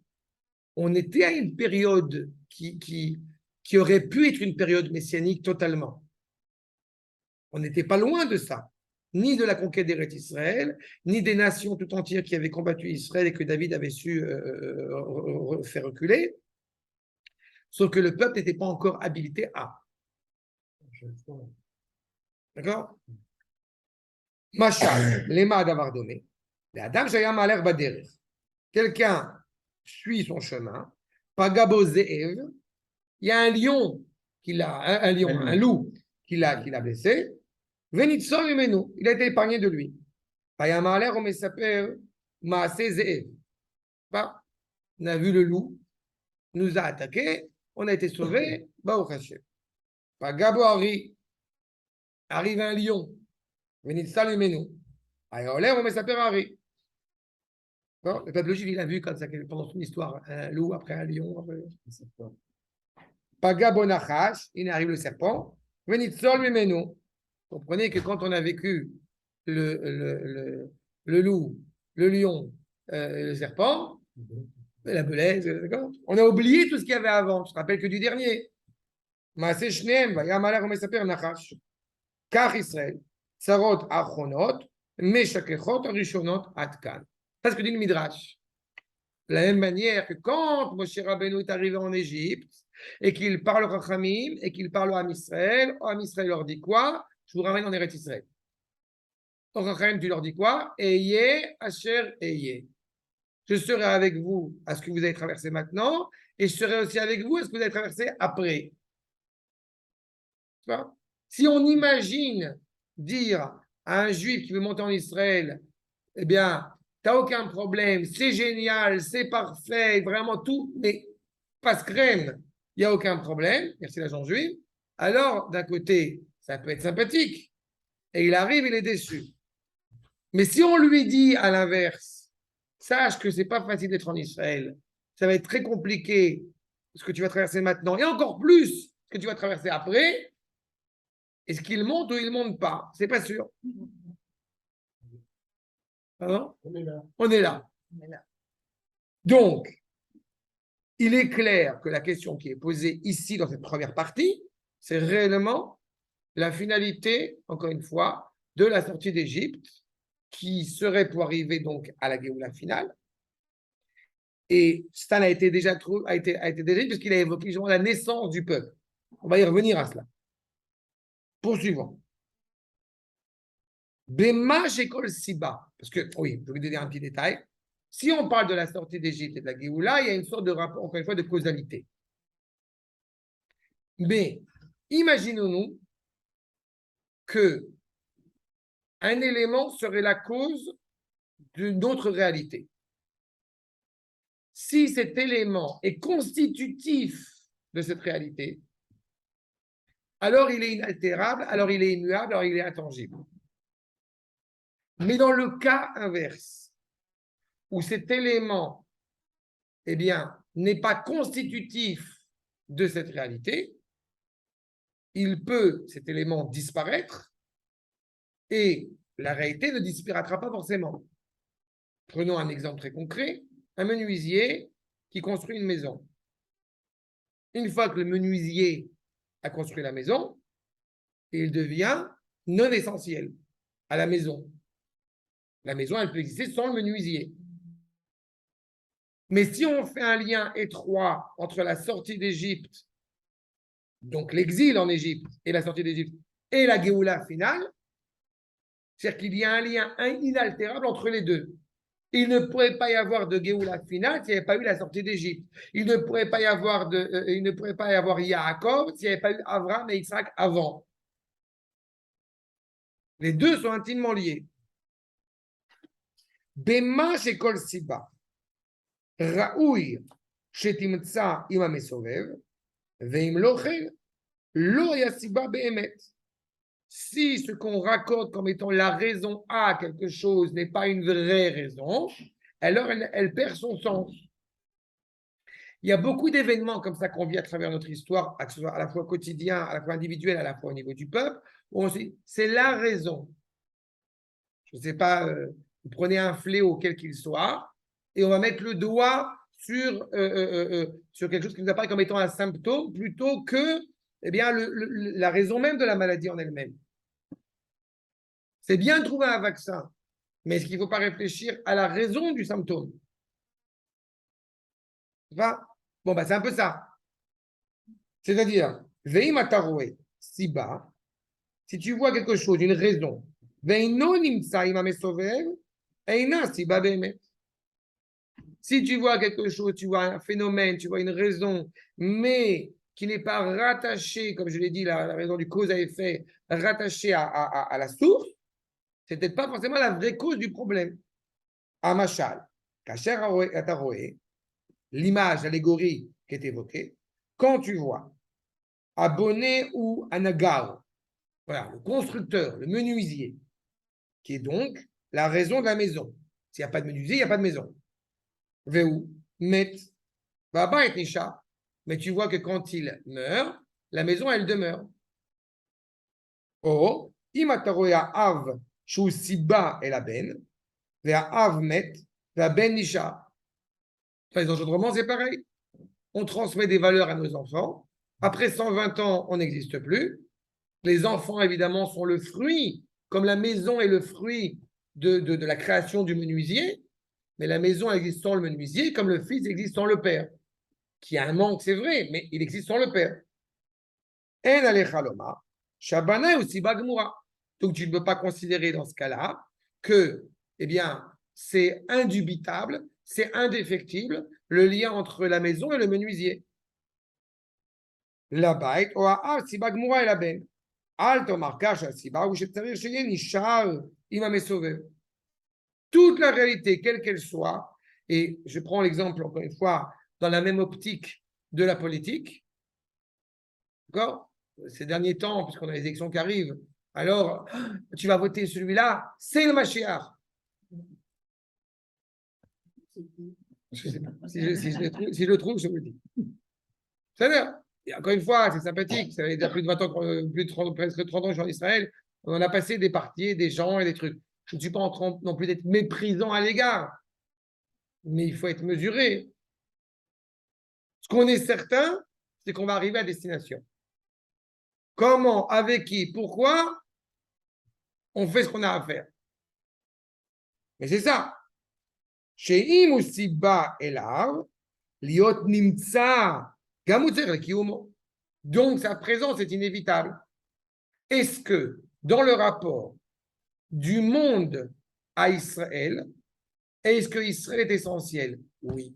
on était à une période qui aurait pu être une période messianique totalement. On n'était pas loin de ça, ni de la conquête d'Eretz Israël, ni des nations tout entières qui avaient combattu Israël et que David avait su faire reculer. Sauf que le peuple n'était pas encore habilité à. D'accord? Machal, l'ema d'avoir donné. Adam Shayam Aler Baderer. Quelqu'un suit son chemin. Pagabo Ze'ev. Il y a un lion un loup qui l'a blessé. Venitson Umenu. Il a été épargné de lui. Payam Aler Omesaper Maase Ze'ev. On a vu le loup, nous a attaqué, on a été sauvé. Baruch Hashem. Pagabo Ari. Arrive un lion. Venitson Umenu. Payam Aler Omesaper Ari. Bon, le peuple juif, il a vu comme ça, pendant son histoire, un loup après un lion. Pagabonachash, il arrive le serpent. Venitzol mimenu. Comprenez que quand on a vécu le loup, le lion, le serpent, la belaise, on a oublié tout ce qu'il y avait avant. Je te rappelle que du dernier. Maaseh shneem, vayam alach umesaper nachash. Kach Israël. Tsarot achronot, meshakechot rishonot atkan. C'est ce que dit le Midrash. De la même manière que quand Moshe Rabbeinu est arrivé en Égypte et qu'il parle au Chachamim et qu'il parle au Ham Israël leur dit quoi? Je vous ramène en Eretz Israël. Au Chachamim, tu leur dis quoi? Ayez, Asher, ayez. Je serai avec vous à ce que vous avez traversé maintenant et je serai aussi avec vous à ce que vous avez traversé après. Tu vois? Si on imagine dire à un juif qui veut monter en Israël, eh bien, tu n'as aucun problème, c'est génial, c'est parfait, vraiment tout, mais passe crème, il n'y a aucun problème, merci la gente juive. Alors, d'un côté, ça peut être sympathique, et il arrive, il est déçu. Mais si on lui dit à l'inverse, sache que ce n'est pas facile d'être en Israël, ça va être très compliqué ce que tu vas traverser maintenant, et encore plus ce que tu vas traverser après, est-ce qu'il monte ou il ne monte pas? C'est pas sûr. Pardon? On est là. On est là. Donc, il est clair que la question qui est posée ici dans cette première partie, c'est réellement la finalité, encore une fois, de la sortie d'Égypte, qui serait pour arriver donc à la Géoula finale. Et Stan a été déjà dit puisqu'il a évoqué justement la naissance du peuple. On va y revenir à cela. Poursuivons. Bema Shekol Siba, parce que, oui, je vais vous donner un petit détail. Si on parle de la sortie d'Égypte et de la Géoula, il y a une sorte de rapport, encore une fois, de causalité. Mais imaginons-nous que un élément serait la cause d'une autre réalité. Si cet élément est constitutif de cette réalité, alors il est inaltérable, alors il est immuable, alors il est intangible. Mais dans le cas inverse, où cet élément, eh bien, n'est pas constitutif de cette réalité, il peut, cet élément, disparaître et la réalité ne disparaîtra pas forcément. Prenons un exemple très concret, un menuisier qui construit une maison. Une fois que le menuisier a construit la maison, il devient non essentiel à la maison. La maison, elle peut exister sans le menuisier. Mais si on fait un lien étroit entre la sortie d'Égypte, donc l'exil en Égypte et la sortie d'Égypte, et la Géoula finale, c'est-à-dire qu'il y a un lien inaltérable entre les deux. Il ne pourrait pas y avoir de Géoula finale s'il n'y avait pas eu la sortie d'Égypte. Il ne pourrait pas y avoir Yaakov s'il n'y avait pas eu Abraham et Isaac avant. Les deux sont intimement liés. Bema shekol siba. Raoui shetimtsa im hamesovev. Veim lo chen, lo yasiba behemet. Si ce qu'on raccorde comme étant la raison à quelque chose n'est pas une vraie raison, alors elle perd son sens. Il y a beaucoup d'événements comme ça qu'on vit à travers notre histoire, que ce soit à la fois quotidien, à la fois individuel, à la fois au niveau du peuple, où on se dit, c'est la raison. Je ne sais pas, vous prenez un fléau, quel qu'il soit, et on va mettre le doigt sur quelque chose qui nous apparaît comme étant un symptôme, plutôt que la raison même de la maladie en elle-même. C'est bien de trouver un vaccin, mais est-ce qu'il ne faut pas réfléchir à la raison du symptôme? Bon, c'est un peu ça. C'est-à-dire, Veim ataroé, si bas, si tu vois quelque chose, une raison, si tu vois quelque chose, tu vois un phénomène, tu vois une raison, mais qui n'est pas rattachée, comme je l'ai dit, la raison du cause à effet, rattachée à la source, c'est peut-être pas forcément la vraie cause du problème. Amachal, Kacher Ataroé, l'image, l'allégorie qui est évoquée, quand tu vois Abonné ou Anagar, voilà, le constructeur, le menuisier, qui est donc la raison de la maison. S'il n'y a pas de menuisier, il n'y a pas de maison. Veu, Met, Baba et Nisha, mais tu vois que quand il meurt, la maison, elle demeure. Oh, Imataroya Av, Chou Siba et la Ben, Vea Av Met, Vea Ben Nisha. Les engendrements, c'est pareil. On transmet des valeurs à nos enfants. Après 120 ans, on n'existe plus. Les enfants, évidemment, sont le fruit, comme la maison est le fruit de la création du menuisier, mais la maison existe sans le menuisier, comme le fils existe sans le père, qui a un manque, c'est vrai, mais il existe sans le père. En alechaloma, Shabana aussi bagmura. Donc tu ne peux pas considérer dans ce cas-là que, eh bien, c'est indubitable, c'est indéfectible, le lien entre la maison et le menuisier. La bête, ou à si bagmura et la ben. Alto marquage, si bah, où je t'avais chez Nishar, il m'a sauvé. Toute la réalité, quelle qu'elle soit, et je prends l'exemple, encore une fois, dans la même optique de la politique, d'accord? Ces derniers temps, puisqu'on a les élections qui arrivent, alors tu vas voter celui-là, c'est le Mashiach. Je sais pas. Si je le trouve, je vous le dis. C'est-à-dire, encore une fois, c'est sympathique, ça fait déjà plus de 20 ans, plus de 30, presque 30 ans que je suis en Israël, on en a passé des partis, des gens et des trucs. Je ne suis pas en train non plus d'être méprisant à l'égard, mais il faut être mesuré. Ce qu'on est certain, c'est qu'on va arriver à destination. Comment, avec qui, pourquoi, on fait ce qu'on a à faire. Mais c'est ça. Chez Imusiba Elav, Liot Nimtsa, Gamutzer Kiumo. Donc sa présence est inévitable. Est-ce que dans le rapport du monde à Israël, est-ce que Israël est essentiel? Oui.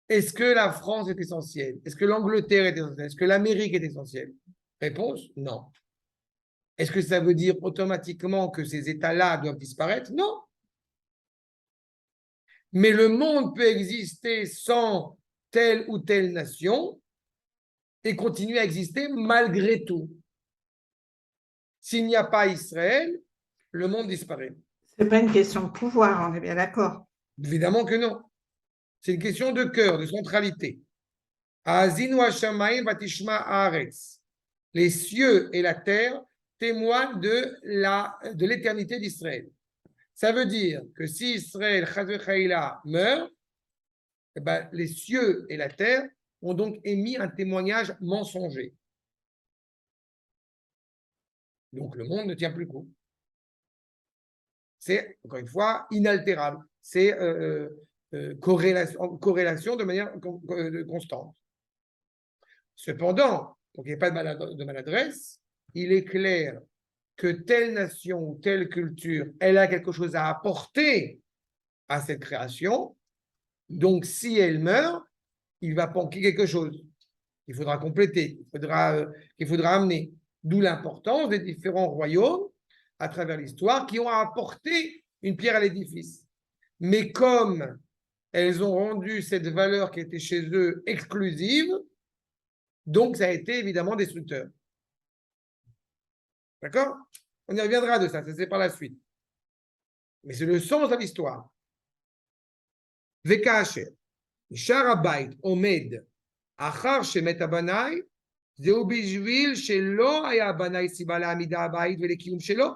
Est-ce que la France est essentielle? Est-ce que l'Angleterre est essentielle? Est-ce que l'Amérique est essentielle? Réponse, non. Est-ce que ça veut dire automatiquement que ces États-là doivent disparaître? Non. Mais le monde peut exister sans telle ou telle nation et continuer à exister malgré tout. S'il n'y a pas Israël, le monde disparaît. Ce n'est pas une question de pouvoir, on est bien d'accord. Évidemment que non. C'est une question de cœur, de centralité. Les cieux et la terre témoignent de l'éternité d'Israël. Ça veut dire que si Israël meurt, eh ben, les cieux et la terre ont donc émis un témoignage mensonger. Donc le monde ne tient plus le coup. C'est, encore une fois, inaltérable. C'est corrélation de manière constante. Cependant, pour qu'il n'y ait pas de maladresse, il est clair que telle nation ou telle culture, elle a quelque chose à apporter à cette création. Donc, si elle meurt, il va manquer quelque chose. Il faudra compléter, qu'il faudra amener. D'où l'importance des différents royaumes à travers l'histoire qui ont apporté une pierre à l'édifice. Mais comme elles ont rendu cette valeur qui était chez eux exclusive, donc ça a été évidemment destructeur. D'accord? On y reviendra de ça, c'est par la suite. Mais c'est le sens de l'histoire. וכאשר נשאר הבית עומד אחר שמת הבנאי, זהו בשביל שלא היה הבנאי סיבה לעמידה הבית ולקיום שלו.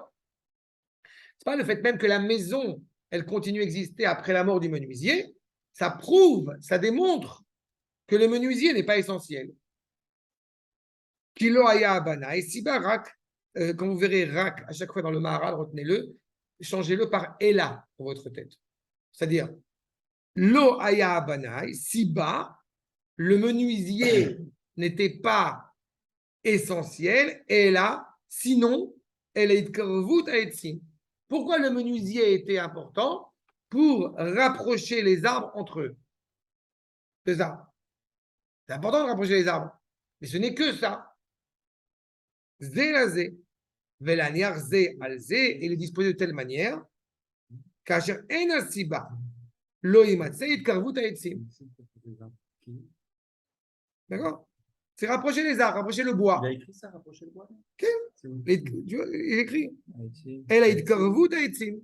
C'est pas le fait même que la maison, elle continue à exister après la mort du menuisier, ça prouve, ça démontre que le menuisier n'est pas essentiel. Kilo haya abanaï, siba rak, quand vous verrez rak à chaque fois dans le Maharal, retenez-le, changez-le par Ela pour votre tête. C'est-à-dire, lo haya abanaï, siba, le menuisier n'était pas essentiel, et là, sinon, elle est karvut aetzim. Pourquoi le menuisier était important? Pour rapprocher les arbres entre eux. C'est ça. C'est important de rapprocher les arbres. Mais ce n'est que ça. Zé velaniar zé al zé, il est disposé de telle manière qu'asher en asiba lo yimatzeh itkarvut haetzim. D'accord? C'est rapprocher les arbres, rapprocher le bois. Il a écrit ça, rapprocher le bois. Il écrit. Elle a itkarvut haetzim.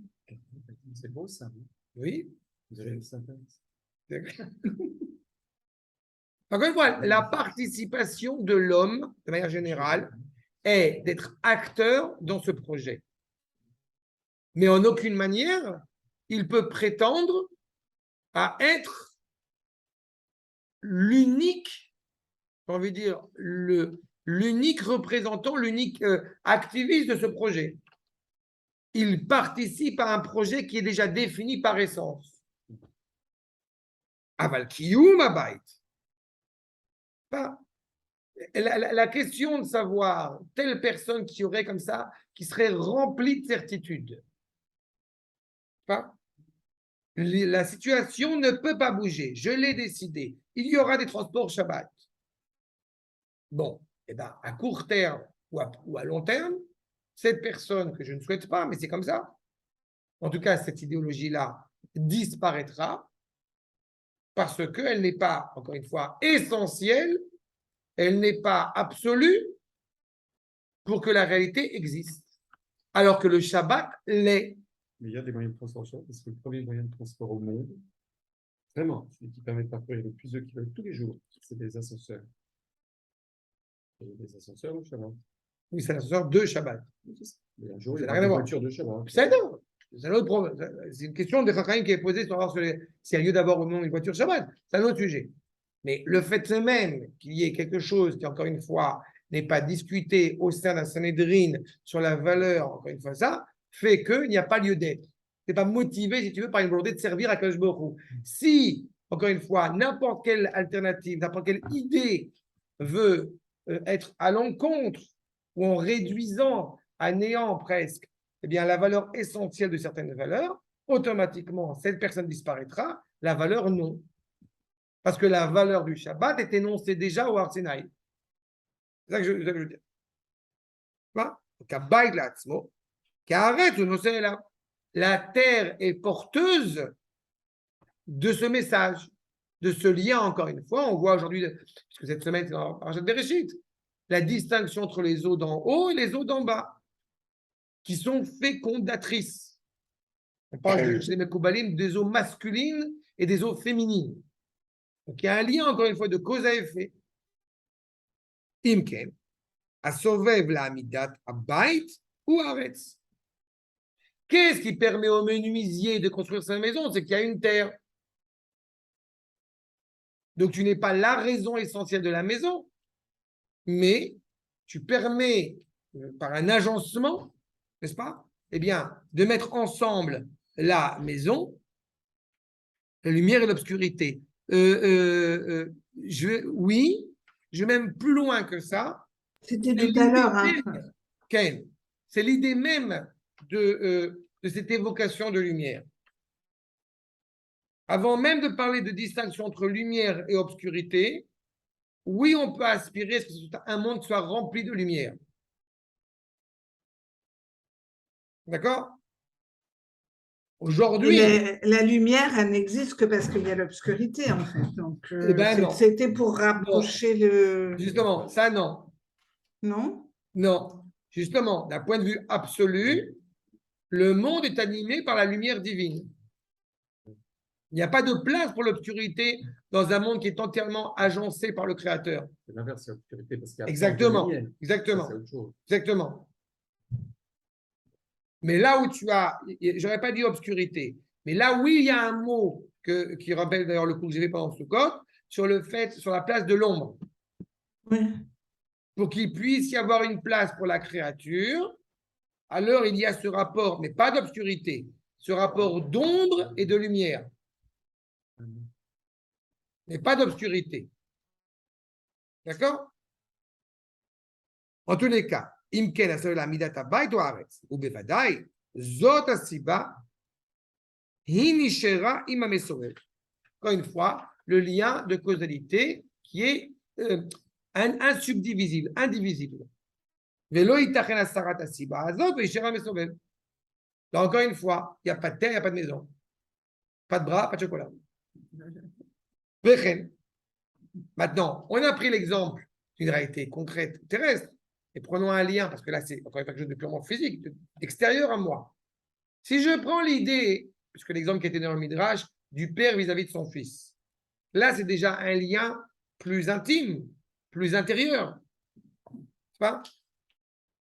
C'est beau ça. Oui. Vous avez une synthèse. Encore une fois, la participation de l'homme, de manière générale, est d'être acteur dans ce projet. Mais en aucune manière, il peut prétendre à être l'unique, j'ai envie de dire, l'unique représentant, l'unique activiste de ce projet. Il participe à un projet qui est déjà défini par essence. Aval kiyum abayit. La question de savoir telle personne qui aurait comme ça, qui serait remplie de certitude. La situation ne peut pas bouger. Je l'ai décidé. Il y aura des transports Shabbat. Bon, eh ben, à court terme ou à long terme, cette personne que je ne souhaite pas, mais c'est comme ça. En tout cas, cette idéologie-là disparaîtra parce qu'elle n'est pas, encore une fois, essentielle. Elle n'est pas absolue pour que la réalité existe. Alors que le Shabbat l'est. Mais il y a des moyens de transport, parce que le premier moyen de transport au monde, vraiment, celui qui permet de parcourir le plus de kilomètres tous les jours, c'est des ascenseurs. Et des ascenseurs au Shabbat. Oui, c'est l'ascenseur de Shabbat. Mais un jour, il y Ça a n'a rien à des voir. voitures de Shabbat. C'est un autre problème. C'est une question de Chachamim qui est posée sur savoir s'il y a lieu d'avoir ou non une voiture Shabbat. C'est un autre sujet. Mais le fait même qu'il y ait quelque chose qui, encore une fois, n'est pas discuté au sein d'un Sanhedrin sur la valeur, encore une fois, ça fait qu'il n'y a pas lieu d'être. Tu n'es pas motivé, si tu veux, par une volonté de servir à Kadosh Baruch Hu. Si, encore une fois, n'importe quelle alternative, n'importe quelle idée veut être à l'encontre ou en réduisant à néant presque, eh bien, la valeur essentielle de certaines valeurs, automatiquement, cette personne disparaîtra, la valeur non. Parce que la valeur du Shabbat est énoncée déjà au Arsinaï. C'est ça que je veux dire. La terre est porteuse de ce message, de ce lien, encore une fois. On voit aujourd'hui, puisque cette semaine, c'est dans Parashat Bereshit, la distinction entre les eaux d'en haut et les eaux d'en bas, qui sont fécondatrices. On parle chez les Mekoubalim des eaux masculines et des eaux féminines. Donc il y a un lien, encore une fois, de cause à effet. Imken, asovev la amidat abayit ou aretz. Qu'est-ce qui permet au menuisier de construire sa maison? C'est qu'il y a une terre. Donc tu n'es pas la raison essentielle de la maison, mais tu permets par un agencement, n'est-ce pas? Eh bien, de mettre ensemble la maison, la lumière et l'obscurité. Oui, je vais même plus loin que ça. C'était C'est tout à l'idée l'heure, hein. même, Ken, c'est l'idée même de cette évocation de lumière. Avant même de parler de distinction entre lumière et obscurité, oui, on peut aspirer à ce que un monde soit rempli de lumière. D'accord? Aujourd'hui, La lumière, elle n'existe que parce qu'il y a l'obscurité, en fait. Donc, eh ben non. c'était pour rapprocher le... Justement, ça non. Non? Non. Justement, d'un point de vue absolu, le monde est animé par la lumière divine. Il n'y a pas de place pour l'obscurité dans un monde qui est entièrement agencé par le Créateur. C'est l'inverse, c'est l'obscurité, parce qu'il y a Exactement. lumière. Exactement. Ça, c'est autre chose. Exactement. Mais là où tu as, j'aurais pas dit obscurité, mais là où il y a un mot qui rappelle d'ailleurs le cours que j'ai fait pendant Sukkot, sur le fait, sur la place de l'ombre. Oui. Pour qu'il puisse y avoir une place pour la créature, alors il y a ce rapport, mais pas d'obscurité, ce rapport d'ombre et de lumière, mais pas d'obscurité. D'accord? En tous les cas, imken asel midat habayit ou haaretz, ou bevadai, zot hasiba, hi nishera im hamesorer. Encore une fois, le lien de causalité qui est insubdivisible, indivisible. Velo itachen asarat hasiba azot veishera hamesorer. Donc, encore une fois, il n'y a pas de terre, il n'y a pas de maison. Pas de bras, pas de chocolat. Vechen. Maintenant, on a pris l'exemple d'une réalité concrète terrestre. Et prenons un lien, parce que là, c'est encore quelque chose de purement physique, extérieur à moi. Si je prends l'idée, puisque l'exemple qui était dans le Midrash, du père vis-à-vis de son fils, là, c'est déjà un lien plus intime, plus intérieur. Pas?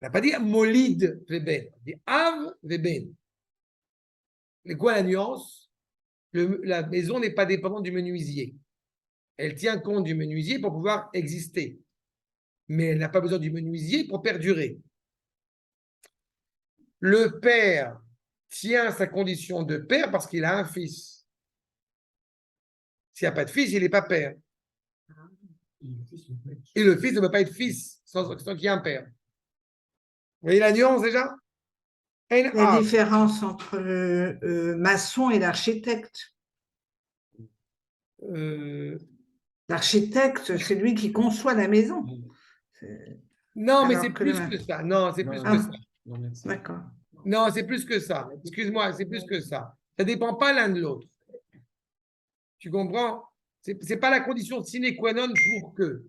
On n'a pas dit molid veben, on dit av veben. C'est quoi la nuance? La maison n'est pas dépendante du menuisier. Elle tient compte du menuisier pour pouvoir exister. Mais elle n'a pas besoin du menuisier pour perdurer. Le père tient sa condition de père parce qu'il a un fils. S'il n'y a pas de fils, il n'est pas père. Et le fils ne peut pas être fils sans qu'il y ait un père. Vous voyez la nuance déjà? La différence entre le maçon et l'architecte. L'architecte, c'est lui qui conçoit la maison. Non, mais Alors c'est que plus le- que ça. Non, c'est plus Ah. que ça. Non, merci. D'accord. Non, c'est plus que ça. Excuse-moi, c'est plus que ça. Ça ne dépend pas l'un de l'autre. Tu comprends? C'est pas la condition sine qua non pour que.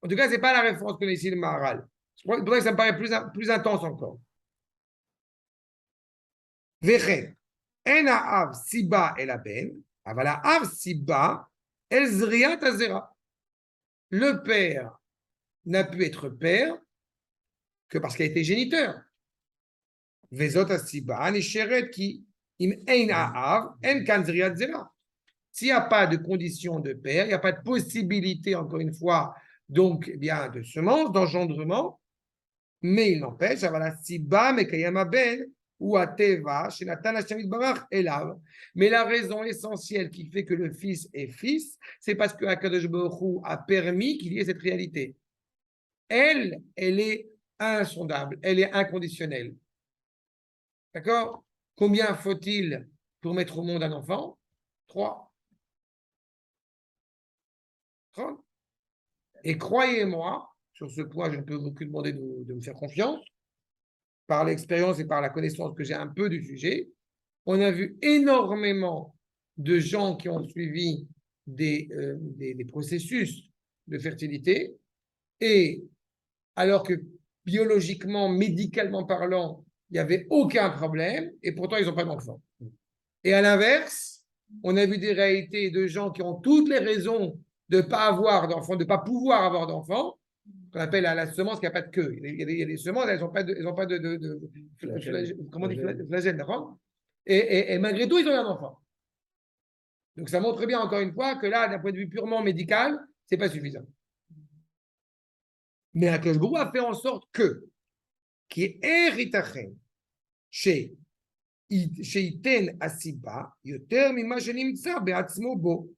En tout cas, ce n'est pas la référence que ici le Maharal. C'est pour ça que ça me paraît plus intense encore. Vechen. En ha'av siba el aben, aval ha'av siba el zriat hazera. Le père n'a pu être père que parce qu'il a été géniteur. Vezot hasiba nisheret ki im ein ha'av en kan zriat zera. S'il n'y a pas de condition de père, il n'y a pas de possibilité, encore une fois, donc, eh bien, de semence, d'engendrement, mais il n'empêche, mais la raison essentielle qui fait que le fils est fils, c'est parce que Akadosh Baruch Hu a permis qu'il y ait cette réalité. Elle est insondable, elle est inconditionnelle. D'accord? Combien faut-il pour mettre au monde un enfant? 3. Et croyez-moi, sur ce point, je ne peux vous que demander de me faire confiance, par l'expérience et par la connaissance que j'ai un peu du sujet. On a vu énormément de gens qui ont suivi des processus de fertilité, et alors que biologiquement, médicalement parlant, il n'y avait aucun problème, et pourtant ils n'ont pas d'enfant. Et à l'inverse, on a vu des réalités de gens qui ont toutes les raisons de ne pas avoir d'enfants, de ne pas pouvoir avoir d'enfants, qu'on appelle la semence qui n'a pas de queue. Il y a des semences, elles n'ont pas de comment on dit, flagelle, d'accord? Et malgré tout, ils ont un enfant. Donc ça montre bien, encore une fois, que là, d'un point de vue purement médical, ce n'est pas suffisant. Mais Akadosh Baruch Hu a fait en sorte que, qui est héritachem, chez Iten Asiba, Yoter Mima Shenimtsa Beatzmo Bo.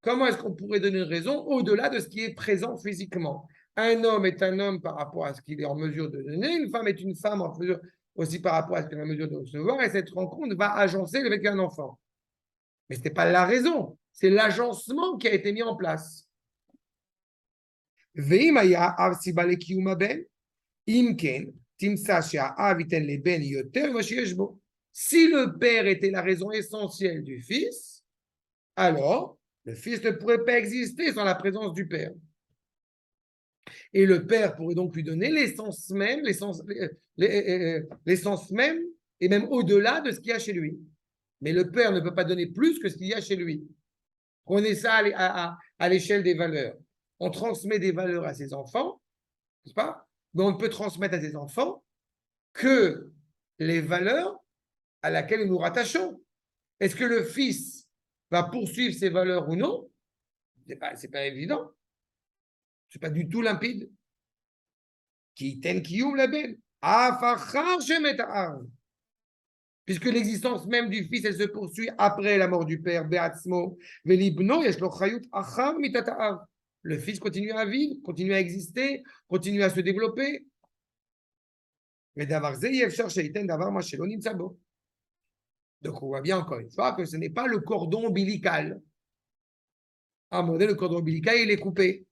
Comment est-ce qu'on pourrait donner une raison au-delà de ce qui est présent physiquement? Un homme est un homme par rapport à ce qu'il est en mesure de donner, une femme est une femme en mesure aussi par rapport à ce qu'elle est en mesure de recevoir, et cette rencontre va agencer le fait qu'il y a un enfant. Mais ce n'est pas la raison, c'est l'agencement qui a été mis en place. Si le père était la raison essentielle du fils, alors le fils ne pourrait pas exister sans la présence du père. Et le père pourrait donc lui donner l'essence même, l'essence même, et même au-delà de ce qu'il y a chez lui. Mais le père ne peut pas donner plus que ce qu'il y a chez lui. Prenez ça à l'échelle des valeurs. On transmet des valeurs à ses enfants, n'est-ce pas? Mais on ne peut transmettre à ses enfants que les valeurs à laquelle nous nous rattachons. Est-ce que le fils va poursuivre ces valeurs ou non? C'est pas évident. C'est pas du tout limpide. Qui ten qui ouvre la belle. Puisque l'existence même du fils, elle se poursuit après la mort du père. Le fils continue à vivre, continue à exister, continue à se développer. Donc, on voit bien encore une fois que ce n'est pas le cordon ombilical. À un moment donné, le cordon ombilical, il est coupé.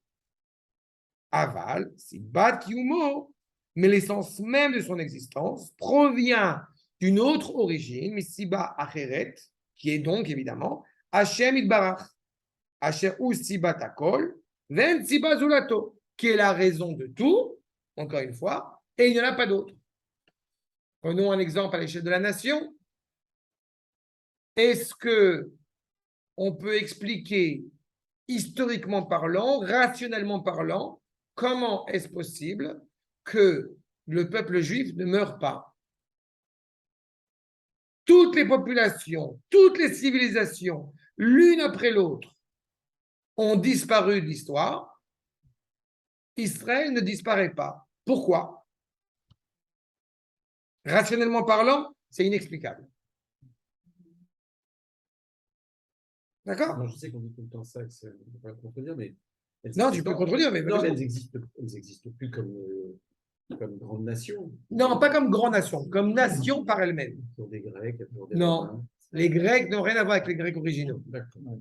Aval, c'est bat kiumo, mais l'essence même de son existence provient d'une autre origine, Siba Acheret, qui est donc évidemment Hashem Itbarach, Asher ou Siba Takol, Ven Siba Zulato, qui est la raison de tout, encore une fois, et il n'y en a pas d'autre. Prenons un exemple à l'échelle de la nation. Est-ce que on peut expliquer historiquement parlant, rationnellement parlant, comment est-ce possible que le peuple juif ne meure pas? Toutes les populations, toutes les civilisations, l'une après l'autre, ont disparu de l'histoire. Israël ne disparaît pas. Pourquoi? Rationnellement parlant, c'est inexplicable. D'accord? Non, je sais qu'on dit tout le temps ça, que c'est pas le contredire, mais. Non, tu peux le contredire, mais non, elles existent plus comme grande nation. non, pas comme grande nation, comme nation par elle-même. Pour des Grecs, pour des Non, Romains. les Grecs n'ont rien à voir avec les Grecs originaux. D'accord.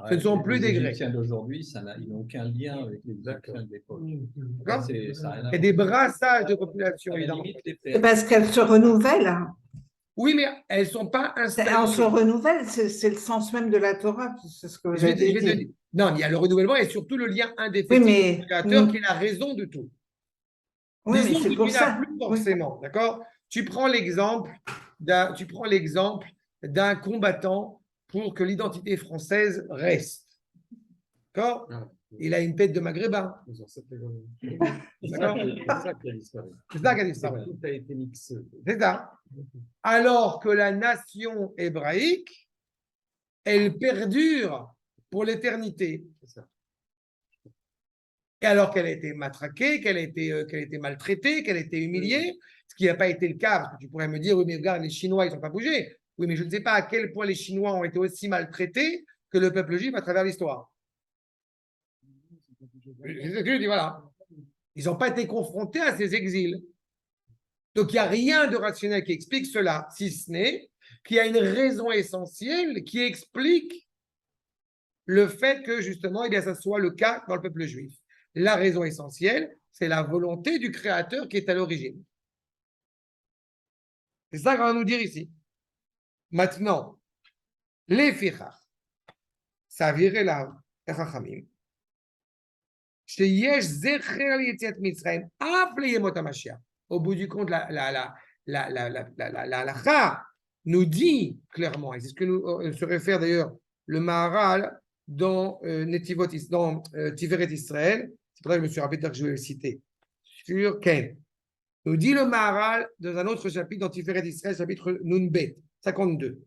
Ce ne sont plus des Grecs. Les Égyptiens d'aujourd'hui, ils n'ont aucun lien avec les Égyptiens de l'époque. D'accord? Ça a rien à Il y a voir. des brassages de population, À la évidemment. limite, les C'est pères. parce qu'elles se renouvellent. Oui, mais elles ne sont pas installées. On se renouvelle, c'est le sens même de la Torah, c'est ce que vous Je vais te- avez je vais te dit. dire. Non, il y a le renouvellement et surtout le lien Oui, indéfectible mais, du créateur qui est la raison de tout. oui, mais Disons c'est que pour tu n'as ça. plus forcément, d'accord? Tu prends l'exemple d'un combattant pour que l'identité française reste. D'accord? Ah, Il a une tête de maghrébin. ils ont cette raison. D'accord? C'est ça qui a disparu. C'est ça qui a disparu. Tout a été mixé. C'est ça. Alors que la nation hébraïque, elle perdure pour l'éternité. C'est ça. Et alors qu'elle a été matraquée, qu'elle a été maltraitée, qu'elle a été humiliée, ce qui n'a pas été le cas, parce que tu pourrais me dire, oui, mais regarde, les Chinois, ils n'ont pas bougé. Oui, mais je ne sais pas à quel point les Chinois ont été aussi maltraités que le peuple juif à travers l'histoire. Je dis, voilà. Ils n'ont pas été confrontés à ces exils. Donc, il n'y a rien de rationnel qui explique cela, si ce n'est qu'il y a une raison essentielle qui explique le fait que, justement, eh bien, ça soit le cas dans le peuple juif. La raison essentielle, c'est la volonté du Créateur qui est à l'origine. C'est ça qu'on va nous dire ici. Maintenant, les fichach, ça virait là, les chachamim, sheyesh zecher l'yetziat Mitzrayim, af leyemot HaMashiach. Au bout du compte, la halakha nous dit clairement, et c'est ce que nous se réfère d'ailleurs le Maharal dans Netivot, dans Tiferet Israël, c'est pour ça que je me suis rappelé que je vais le citer, sur Ken. Nous dit le Maharal dans un autre chapitre dans Tiferet Israël, chapitre Nunbet, 52.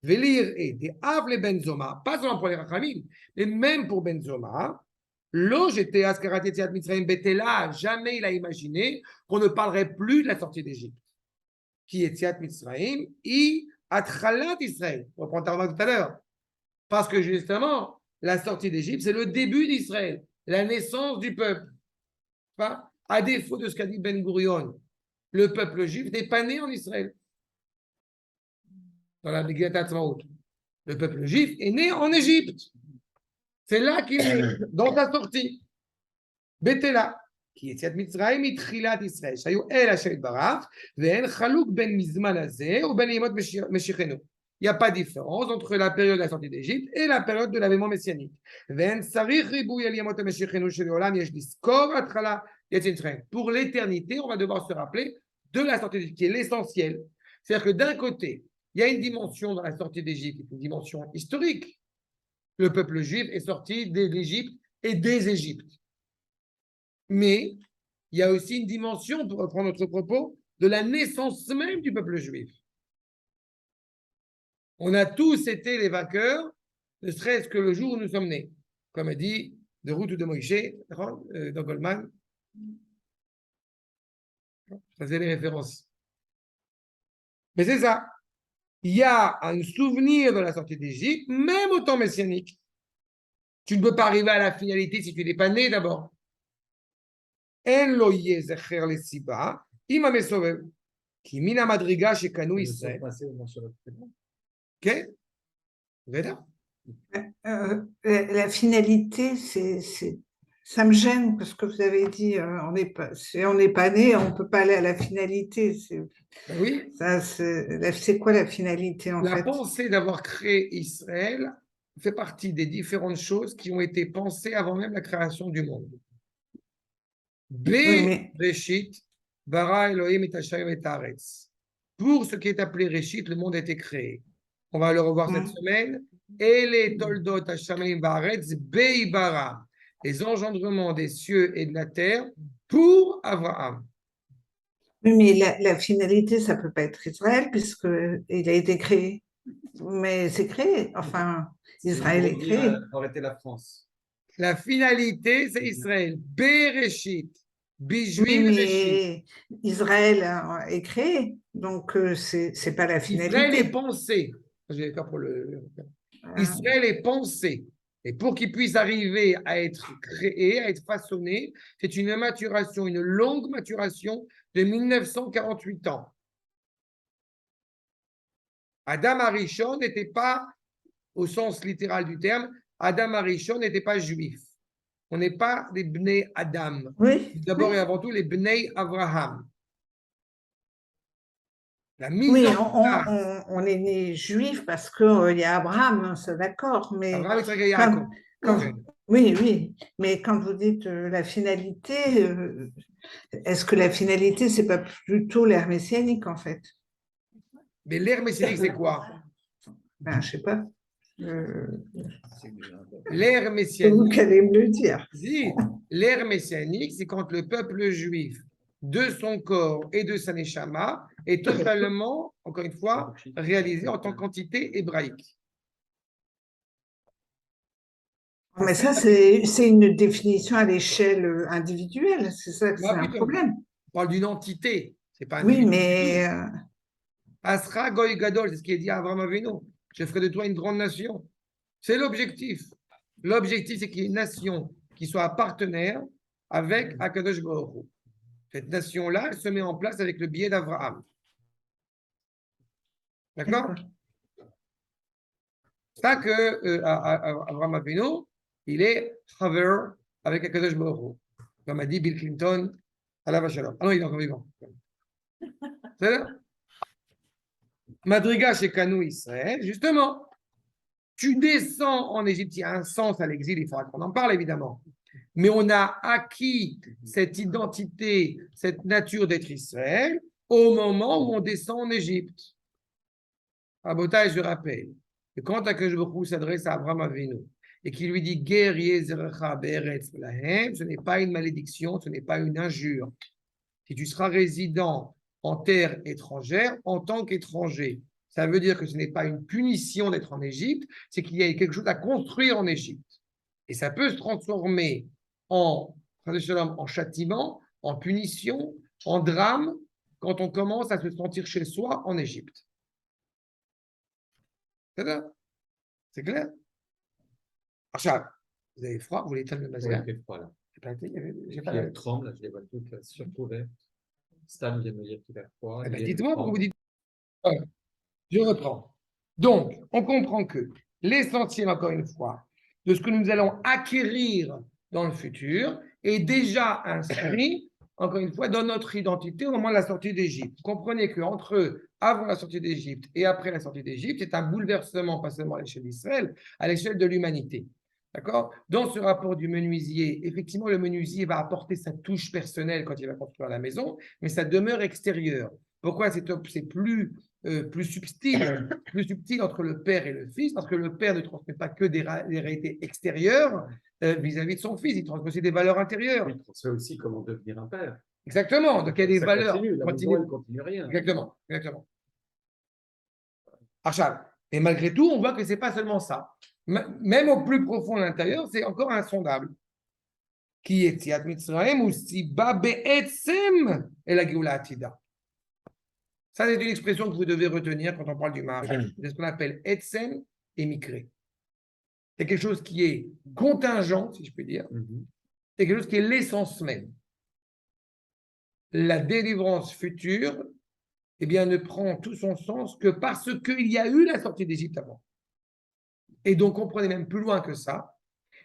Velir et des Avle Benzoma, pas seulement pour les Rachamim, mais même pour Benzoma, Lo j'étais Askarati Yetziat Mitzrayim Betela, jamais il a imaginé qu'on ne parlerait plus de la sortie d'Égypte. Qui Yetziat Mitzrayim, I Atchalat Israël. On reprend tout à l'heure. Parce que justement, la sortie d'Égypte, c'est le début d'Israël, la naissance du peuple. Enfin, à défaut de ce qu'a dit Ben Gurion, le peuple juif n'est pas né en Israël. Dans la Megillat Ha'atzmaut. Le peuple juif est né en Égypte. C'est là qu'il est, dans sa sortie. Betela. כי יציאת מצרים מתחילת ישראל, שהיו אל השם יתברך, ואין חלוק בין מזמן הזה ובין ימות משיחנו. Il n'y a pas de différence entre la période de la sortie d'Égypte et la période de l'avènement messianique. ואין צריך ריבוי על ימות משיחנו שלעולם יש לזכור התחלה יציאת מצרים. Pour l'éternité, on va devoir se rappeler de la sortie d'Égypte, qui est l'essentiel. C'est-à-dire que d'un côté, il y a une dimension dans la sortie d'Égypte, une dimension historique. Le peuple juif est sorti de l'Égypte et des Égyptes. Mais il y a aussi une dimension, pour reprendre notre propos, de la naissance même du peuple juif. On a tous été les vainqueurs, ne serait-ce que le jour où nous sommes nés. Comme a dit de Ruth ou de Moïse, dans Goldman. Ça, c'est les références. Mais c'est ça. Il y a un souvenir de la sortie d'Égypte, même au temps messianique. Tu ne peux pas arriver à la finalité si tu n'es pas né d'abord. En lo yeh zecher lesiba, im hamesovev, ki min hamadriga shekanu Israël. Ok? Veda? La finalité, ça me gêne parce que vous avez dit si on n'est pas né, on ne peut pas aller à la finalité. Oui. C'est quoi la finalité en La fait? pensée d'avoir créé Israël fait partie des différentes choses qui ont été pensées avant même la création du monde. Bereshit, bara Elohim et Hashem et Haaretz. Pour ce qui est appelé Réchit, le monde a été créé. On va le revoir cette semaine. Et les Toldot Hashem Haaretz Beibara, les engendrements des cieux et de la terre pour Abraham. Oui, mais la finalité, ça ne peut pas être Israël puisqu'il a été créé. Mais c'est créé. Enfin, Israël est créé. Aurait été la France. La finalité, c'est Israël. Bereshit. Oui, mais Israël est créé, donc c'est pas la finalité. Israël est pensé. Je vais faire pour Israël est pensé. Et pour qu'il puisse arriver à être créé, à être façonné, c'est une maturation, une longue maturation de 1948 ans. Adam Arishon n'était pas, au sens littéral du terme, Adam Arishon n'était pas juif. On n'est pas des Bnei Adam. Oui. D'abord et avant tout, les Bnei Avraham. La mise oui, on est né juif parce qu'il y a Abraham, c'est d'accord. Mais Abraham, oui, mais quand vous dites la finalité, est-ce que la finalité, c'est pas plutôt l'ère messianique en fait? Mais l'ère messianique, c'est quoi? Ben, je sais pas. L'ère messianique. C'est vous qui allez me le dire. L'ère messianique, c'est quand le peuple juif, de son corps et de sa neshama, est totalement, encore une fois, réalisé en tant qu'entité hébraïque. Mais ça, c'est une définition à l'échelle individuelle. C'est ça, c'est un problème. On parle d'une entité. C'est pas un oui, mais. Asra Goy Gadol, c'est ce qui est dit à Abraham Avinu. Je ferai de toi une grande nation. C'est l'objectif. L'objectif, c'est qu'il y ait une nation qui soit partenaire avec Akadosh Baruch Hu. Cette nation-là, elle se met en place avec le biais d'Abraham. D'accord? C'est ça que Abraham Avinu, il est Haver avec Akadosh Baruch Hu. Comme a dit Bill Clinton à la Shalom. Ah non, il est encore vivant. C'est là? Madriga chez Kanou Israël, justement, tu descends en Égypte, il y a un sens à l'exil, il faudra qu'on en parle évidemment. Mais on a acquis cette identité, cette nature d'être Israël au moment où on descend en Égypte. À Bota, je rappelle que quand Akadosh Baruch Hu s'adresse à Abraham Avinu et qu'il lui dit Guerrier Zerecha Be'eretz Lahem, ce n'est pas une malédiction, ce n'est pas une injure. Si tu seras résident en terre étrangère, en tant qu'étranger, ça veut dire que ce n'est pas une punition d'être en Égypte, c'est qu'il y a quelque chose à construire en Égypte. Et ça peut se transformer en châtiment, en punition, en drame, quand on commence à se sentir chez soi en Égypte. C'est clair? C'est clair? Achab, vous avez froid, vous voulez éteindre le Ouais, mazéa? il fait froid là. J'ai Puis pas elle tremble, là, je les vois toutes là, surcouvertes. Stan vient de me dire qu'il a froid. Eh ben, Liel dites-moi pourquoi tremble. vous dites. Voilà, je reprends. Donc, on comprend que l'essentiel, encore une fois, de ce que nous allons acquérir dans le futur est déjà inscrit, encore une fois, dans notre identité au moment de la sortie d'Égypte. Vous comprenez qu'entre avant la sortie d'Égypte et après la sortie d'Égypte, c'est un bouleversement, pas seulement à l'échelle d'Israël, à l'échelle de l'humanité. D'accord? Dans ce rapport du menuisier, effectivement, le menuisier va apporter sa touche personnelle quand il va construire la maison, mais ça demeure extérieur. Pourquoi c'est plus subtil entre le père et le fils, parce que le père ne transmet pas que des réalités extérieures vis-à-vis de son fils, il transmet aussi des valeurs intérieures. Il transmet aussi comment devenir un père. Exactement, donc il y a des Ça valeurs. continue, la maison, elle continue rien. Exactement, exactement. Achab. Et malgré tout, on voit que ce n'est pas seulement ça. Même au plus profond de l'intérieur, c'est encore insondable. Qui est Yetziat Mitzrayim ou Siba Be'etzem et la Géoula Atida. Ça, c'est une expression que vous devez retenir quand on parle du mariage. C'est ce qu'on appelle Etzem et Mikré. C'est quelque chose qui est contingent, si je puis dire. C'est quelque chose qui est l'essence même. La délivrance future, eh bien, ne prend tout son sens que parce qu'il y a eu la sortie d'Égypte avant. Et donc, comprenez même plus loin que ça,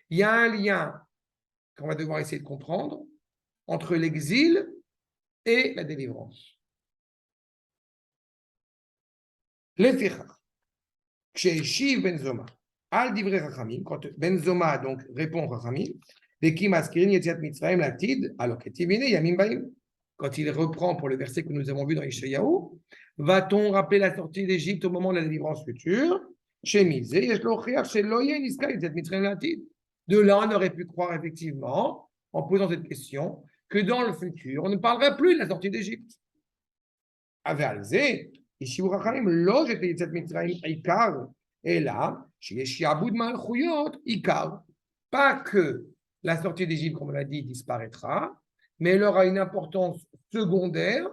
il y a un lien qu'on va devoir essayer de comprendre entre l'exil et la délivrance. Lefichach, ksheishiv Ben Zoma, al divrei Chachamim, quand Ben Zoma donc répond Chachamim, Vekim askirin yetziat Mitzrayim latid, alors ketivine yamim baim. Quand il reprend pour le verset que nous avons vu dans Yeshayahu, va-t-on rappeler la sortie d'Égypte au moment de la délivrance future? De là, on aurait pu croire effectivement, en posant cette question, que dans le futur, on ne parlerait plus de la sortie d'Égypte. Et là, pas que la sortie d'Égypte, comme on l'a dit, disparaîtra, mais elle aura une importance secondaire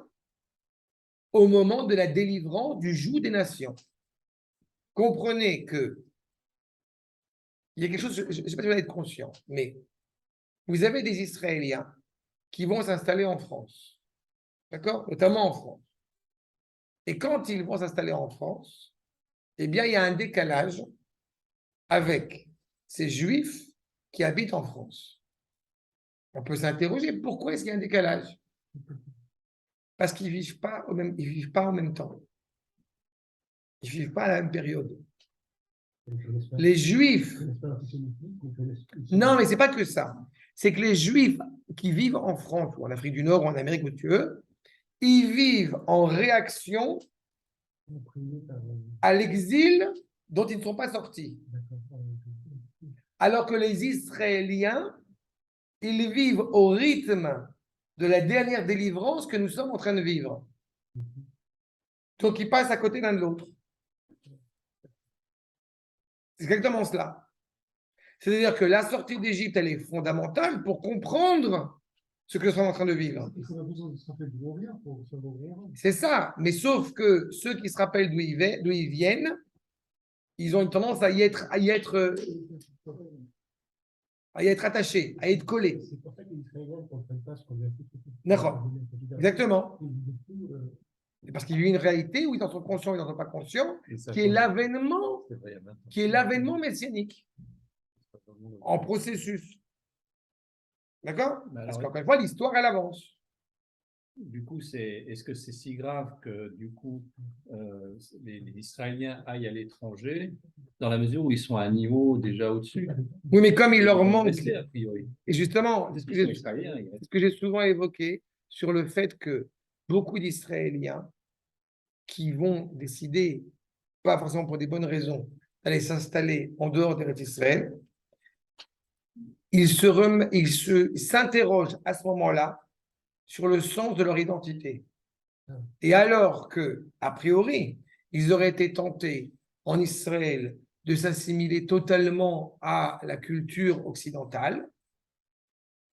au moment de la délivrance du joug des nations. Comprenez que il y a quelque chose, je ne sais pas si vous allez être conscient, mais vous avez des Israéliens qui vont s'installer en France, d'accord? Notamment en France. Et quand ils vont s'installer en France, eh bien, il y a un décalage avec ces Juifs qui habitent en France. On peut s'interroger, pourquoi est-ce qu'il y a un décalage? Parce qu'ils ne vivent pas en même temps. Ils ne vivent pas à la même période. Les Juifs, non, mais ce n'est pas que ça. C'est que les Juifs qui vivent en France ou en Afrique du Nord ou en Amérique où tu veux, ils vivent en réaction à l'exil dont ils ne sont pas sortis. Alors que les Israéliens, ils vivent au rythme de la dernière délivrance que nous sommes en train de vivre. Donc, ils passent à côté l'un de l'autre. C'est exactement cela. C'est-à-dire que la sortie d'Égypte, elle est fondamentale pour comprendre ce que nous sommes en train de vivre. C'est ça. Mais sauf que ceux qui se rappellent d'où ils viennent, ils ont une tendance à y être attachés, à y être collés. C'est pour ça que les Israéliens ne comprennent pas ce qu'on vient de faire. D'accord. Exactement. Parce qu'il y a une réalité où ils en sont conscients ou ils n'en sont pas conscients, qui est l'avènement messianique en processus. D'accord? Parce qu'encore une fois, l'histoire, elle avance. Du coup, est-ce que c'est si grave que du coup les Israéliens aillent à l'étranger dans la mesure où ils sont à un niveau déjà au-dessus? Oui, mais comme il leur Ils vont manque. rester, a priori. Et justement, c'est ce Ils sont israéliens, ils restent. que j'ai souvent évoqué sur le fait que beaucoup d'Israéliens qui vont décider, pas forcément pour des bonnes raisons, d'aller s'installer en dehors d'Eretz Israël, ils s'interrogent à ce moment-là sur le sens de leur identité. Et alors que, a priori, ils auraient été tentés en Israël de s'assimiler totalement à la culture occidentale,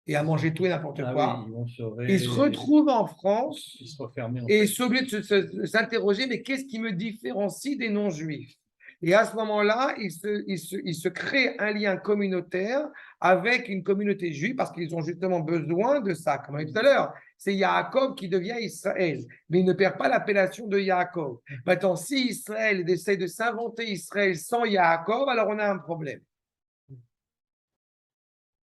et à manger tout et n'importe Ah quoi. oui, ils vont se Il se retrouve en France ils se refermer en et fait. sont obligés de s'interroger, mais qu'est-ce qui me différencie des non-juifs? Et à ce moment-là, il se crée un lien communautaire avec une communauté juive parce qu'ils ont justement besoin de ça. Comme on a dit tout à l'heure, c'est Yaakov qui devient Israël, mais il ne perd pas l'appellation de Yaakov. Maintenant, si Israël essaie de s'inventer Israël sans Yaakov, alors on a un problème.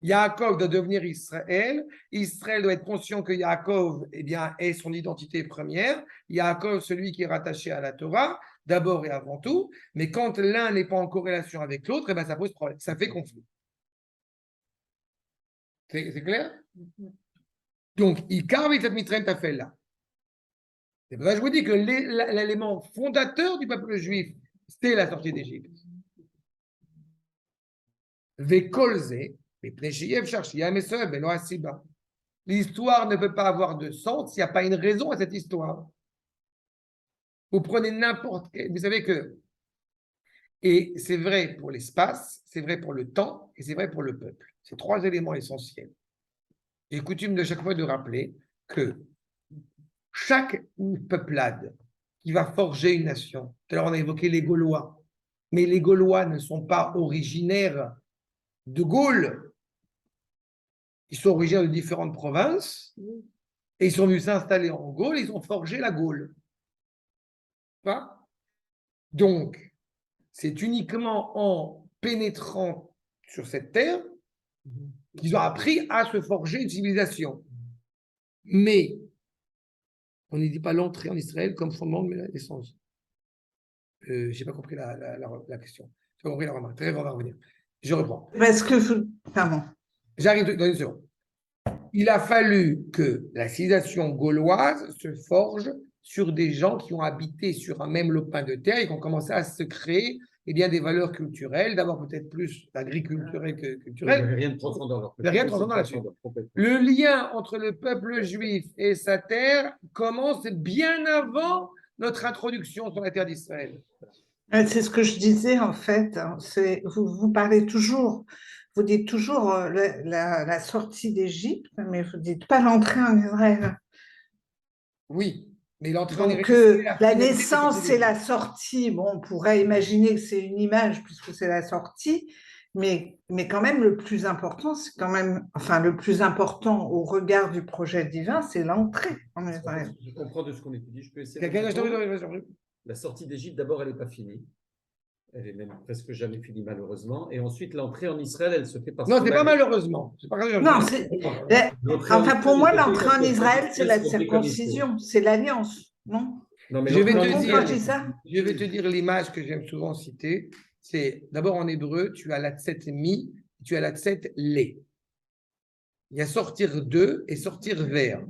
Yaakov doit devenir Israël. Israël doit être conscient que Yaakov eh bien, est son identité première. Yaakov, celui qui est rattaché à la Torah, d'abord et avant tout. Mais quand l'un n'est pas en corrélation avec l'autre, eh bien, ça pose problème. Ça fait conflit. C'est clair? Donc, Ikar Mitzat Mitzrayim Tafel là. C'est pour ça que je vous dis que l'élément fondateur du peuple juif, c'est la sortie d'Égypte. Vekolze. L'histoire ne peut pas avoir de sens s'il n'y a pas une raison à cette histoire. Vous prenez n'importe quel. Vous savez que. Et c'est vrai pour l'espace, c'est vrai pour le temps et c'est vrai pour le peuple. C'est trois éléments essentiels. J'ai coutume de chaque fois de rappeler que chaque peuplade qui va forger une nation, tout à l'heure on a évoqué les Gaulois, mais les Gaulois ne sont pas originaires de Gaule. Ils sont originaires de différentes provinces et ils sont venus s'installer en Gaule, ils ont forgé la Gaule. Donc, c'est uniquement en pénétrant sur cette terre qu'ils ont appris à se forger une civilisation. Mais on ne dit pas l'entrée en Israël comme fondement de la naissance. Je n'ai pas compris la question. Je n'ai pas compris la remarque. Très bien, on va revenir. Je reprends. Parce que, pardon. J'arrive dans une seconde. Il a fallu que la civilisation gauloise se forge sur des gens qui ont habité sur un même lopin de terre et qui ont commencé à se créer des valeurs culturelles, d'abord peut-être plus agriculturelles que culturelles. Il n'y a rien de transcendant. Il n'y a rien de transcendant là-dessus. Le lien entre le peuple juif et sa terre commence bien avant notre introduction sur la terre d'Israël. C'est ce que je disais en fait. Vous parlez toujours, vous dites toujours la sortie d'Égypte, mais vous ne dites pas l'entrée en Israël. Oui, mais l'entrée en Donc Israël. la naissance et la sortie, bon, on pourrait imaginer que c'est une image puisque c'est la sortie, mais quand même le plus important, c'est quand même, enfin le plus important au regard du projet divin, c'est l'entrée en Israël. Je comprends de ce qu'on étudie. Je peux essayer. La sortie d'Égypte, d'abord, elle n'est pas finie. Elle est même presque jamais finie, malheureusement. Et ensuite, l'entrée en Israël, elle se fait par. Non, c'est pas malheureusement. Non, enfin, pour moi, l'entrée en Israël, c'est la circoncision, c'est l'alliance, non? Non, mais je vais te dire l'image que j'aime souvent citer. C'est d'abord en hébreu, tu as la tset mi, tu as la tset les. Il y a sortir de et sortir vers.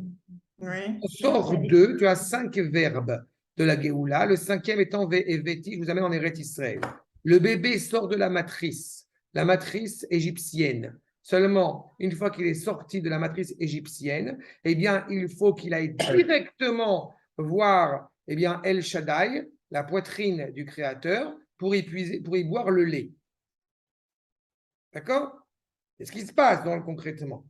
Oui. On sort de, tu as 5 verbes de la Géoula, le 5e étant Veti, je vous amène en Eretz Israël. Le bébé sort de la matrice égyptienne. Seulement, une fois qu'il est sorti de la matrice égyptienne, eh bien, il faut qu'il aille directement voir El Shaddai, la poitrine du Créateur, pour y boire le lait. D'accord? C'est ce qui se passe concrètement.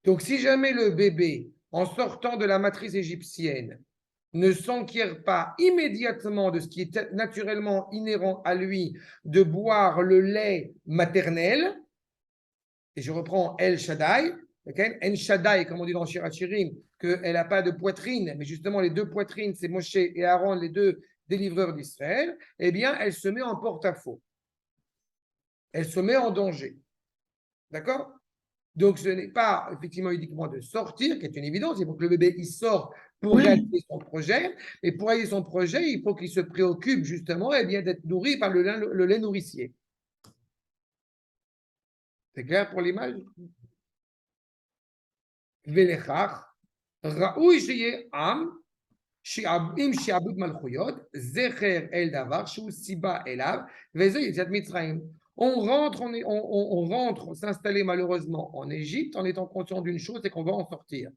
Donc, si jamais le bébé, en sortant de la matrice égyptienne, ne s'enquiert pas immédiatement de ce qui est naturellement inhérent à lui, de boire le lait maternel, et je reprends El Shaddai, El Shaddai, comme on dit dans Shirat Shirim, qu'elle n'a pas de poitrine, mais justement les deux poitrines, c'est Moshe et Aaron, les deux délivreurs d'Israël, eh bien, elle se met en porte-à-faux. Elle se met en danger. D'accord? Donc, ce n'est pas effectivement uniquement de sortir, qui est une évidence, il faut que le bébé il sort pour réaliser son projet, et pour réaliser son projet, il faut qu'il se préoccupe justement d'être nourri par le lait nourricier. C'est clair pour l'image? Velechach, Raoui sheye am, im shi'abud malchuyot, zecher el davar, shu siba elav, veze yitzat Mitzrayim. On rentre s'installer malheureusement en Égypte en étant conscient d'une chose, c'est qu'on va en sortir.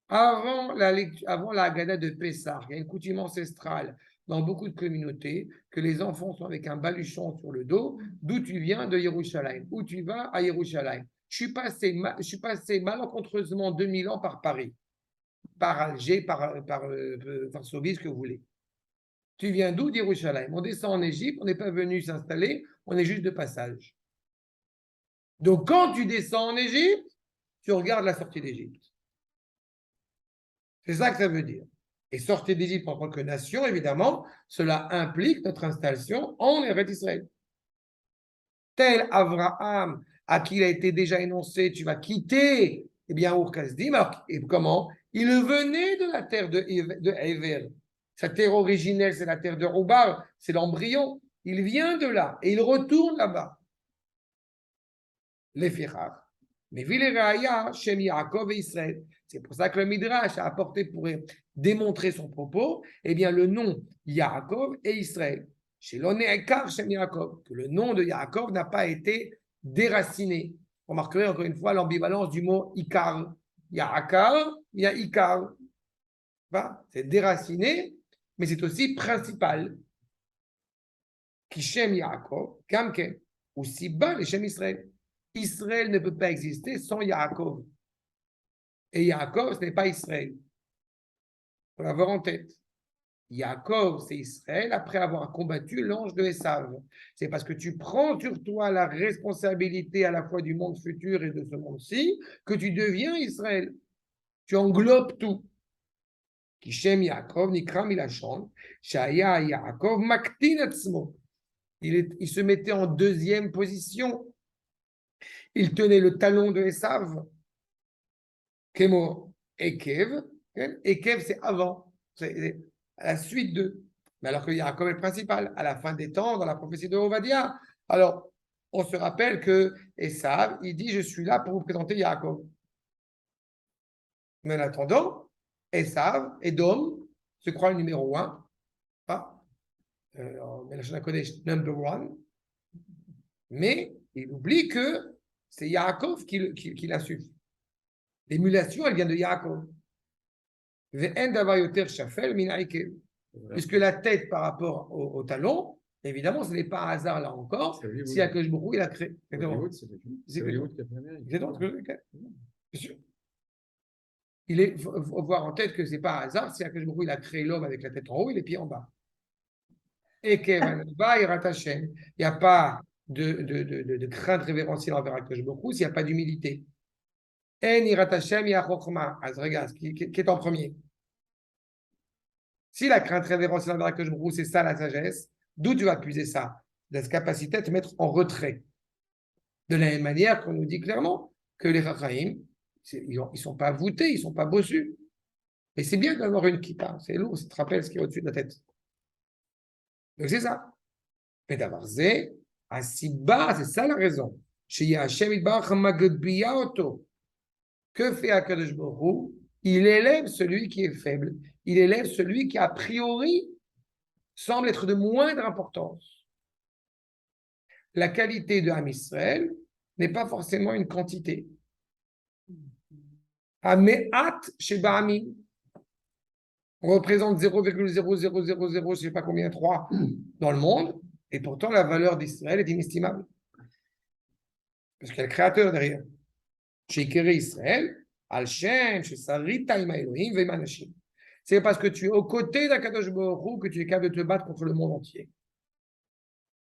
Avant la Haggadah de Pessah, il y a une coutume ancestrale dans beaucoup de communautés que les enfants sont avec un baluchon sur le dos. D'où tu viens? De Yerushalayim. Où tu vas? À Yerushalayim. je suis passé malencontreusement 2000 ans par Paris, par Alger, par Varsovie, ce que vous voulez. Tu viens d'où, d'Yerushalayim? On descend en Égypte, on n'est pas venu s'installer, on est juste de passage. Donc, quand tu descends en Égypte, tu regardes la sortie d'Égypte. C'est ça que ça veut dire. Et sortir d'Égypte en tant que nation, évidemment, cela implique notre installation en Eretz Israël. Tel Abraham, à qui il a été déjà énoncé, tu vas quitter, eh bien, Ur-Kasdim. Alors, et comment? Il venait de la terre de Ever. Sa terre originelle, c'est la terre de Roubar, c'est l'embryon. Il vient de là et il retourne là-bas. Les Fichar. Mais Vileraya, Shem Yaakov et Israël. C'est pour ça que le Midrash a apporté pour démontrer son propos, eh bien, le nom Yaakov et Israël. Chez l'Onéekar Shem Yaakov, que le nom de Yaakov n'a pas été déraciné. Vous remarquerez encore une fois l'ambivalence du mot Ikar. Il y a Akar, il y a Ikar. C'est déraciné, mais c'est aussi principal. Qui Shem Yaakov, Kamken, aussi bas les Shem Israël. Israël ne peut pas exister sans Yaakov. Et Yaakov, ce n'est pas Israël. Il faut l'avoir en tête. Yaakov, c'est Israël après avoir combattu l'ange de Esav. C'est parce que tu prends sur toi la responsabilité à la fois du monde futur et de ce monde-ci que tu deviens Israël. Tu englobes tout. Kishem Yaakov, Nikram Ilachon, Shaya Yaakov, Maktin Atzmo. Il se mettait en deuxième position. Il tenait le talon de Esav. Kemo Ekev. Ekev, c'est avant. C'est à la suite de. Mais alors que Yaakov est le principal, à la fin des temps, dans la prophétie de Ovadia. Alors, on se rappelle que Esav, il dit, je suis là pour vous présenter Yaakov. Mais en attendant, Esav, Edom, se croit le numéro 1. Number 1. Mais il oublie que c'est Yaakov qui l'a su. L'émulation, elle vient de Yaakov. Puisque la tête par rapport au talon, évidemment, ce n'est pas un hasard là encore. Si Akadosh Baruch Hu, il a créé. C'est Hollywood qui a fait Amérique. Bien sûr. Il faut voir en tête que ce n'est pas un hasard. Si Akadosh Baruch Hu, il a créé l'homme avec la tête en haut et les pieds en bas. Et Kevin, il n'y a pas de crainte révérentielle envers Akadosh Baruch Hu s'il n'y a pas d'humilité. Regarde, qui est en premier? Si la crainte révérentielle envers Akadosh Baruch Hu, c'est ça la sagesse, d'où tu vas puiser ça? De cette capacité à te mettre en retrait. De la même manière qu'on nous dit clairement que les Chachamim, ils ne sont pas voûtés, ils ne sont pas bossus. Et c'est bien d'avoir une kippa, c'est lourd, ça te rappelle ce qui est au-dessus de la tête. Donc c'est ça. Mais d'avoir zé, assez bas, c'est ça la raison. Que fait Akadosh Baruch Hu? Il élève celui qui est faible. Il élève celui qui, a priori, semble être de moindre importance. La qualité de Am Israël n'est pas forcément une quantité. Amehat Sheba Amim. On représente 0,0000, je ne sais pas combien, 3 dans le monde, et pourtant la valeur d'Israël est inestimable. Parce qu'il y a le créateur derrière. Chez Israël, Al-Shem, chez Sarita, Ima Elohim, Vemanashim. C'est parce que tu es aux côtés d'Akadosh Baruch Hu que tu es capable de te battre contre le monde entier.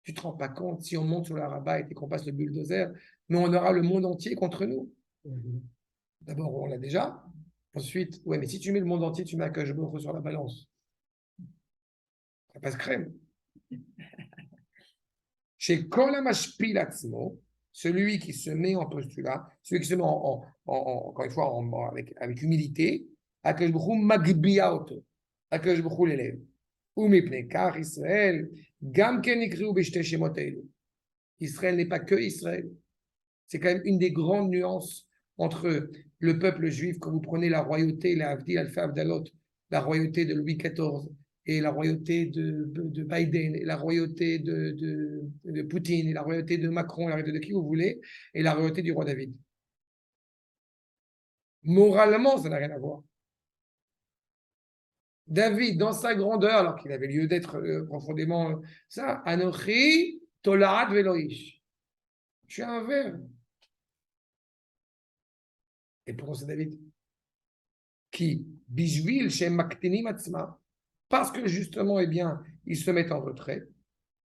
Tu ne te rends pas compte, si on monte sur l'Araba et qu'on passe le bulldozer, mais on aura le monde entier contre nous. D'abord, on l'a déjà. Ensuite, ouais, mais si tu mets le monde entier, tu mets Akadosh Baruch Hu sur la balance. Ça passe crème. Chez Kol HaMashpil Atzmo, celui qui se met en postulat, celui qui se met encore une fois avec humilité, Akadosh Baruch Hu Magbia Oto. Akadosh Baruch Hu l'élève. Umipnei Kach Israël, Gam Ken Ikriu B'Shtei Shemot Haelu. Israël n'est pas que Israël. C'est quand même une des grandes nuances entre le peuple juif, quand vous prenez la royauté, la Avdi Alpha Avdalot, la royauté de Louis XIV, et la royauté de Biden, et la royauté de Poutine, et la royauté de Macron, la royauté de qui vous voulez, et la royauté du roi David. Moralement, ça n'a rien à voir. David, dans sa grandeur, alors qu'il avait lieu d'être profondément ça, Anochi Tolaat Veloish. Je suis un verbe. Et pourtant, c'est David. Qui, Bishvil, chez Maktenim Atzma, parce que justement, eh bien, ils se mettent en retrait.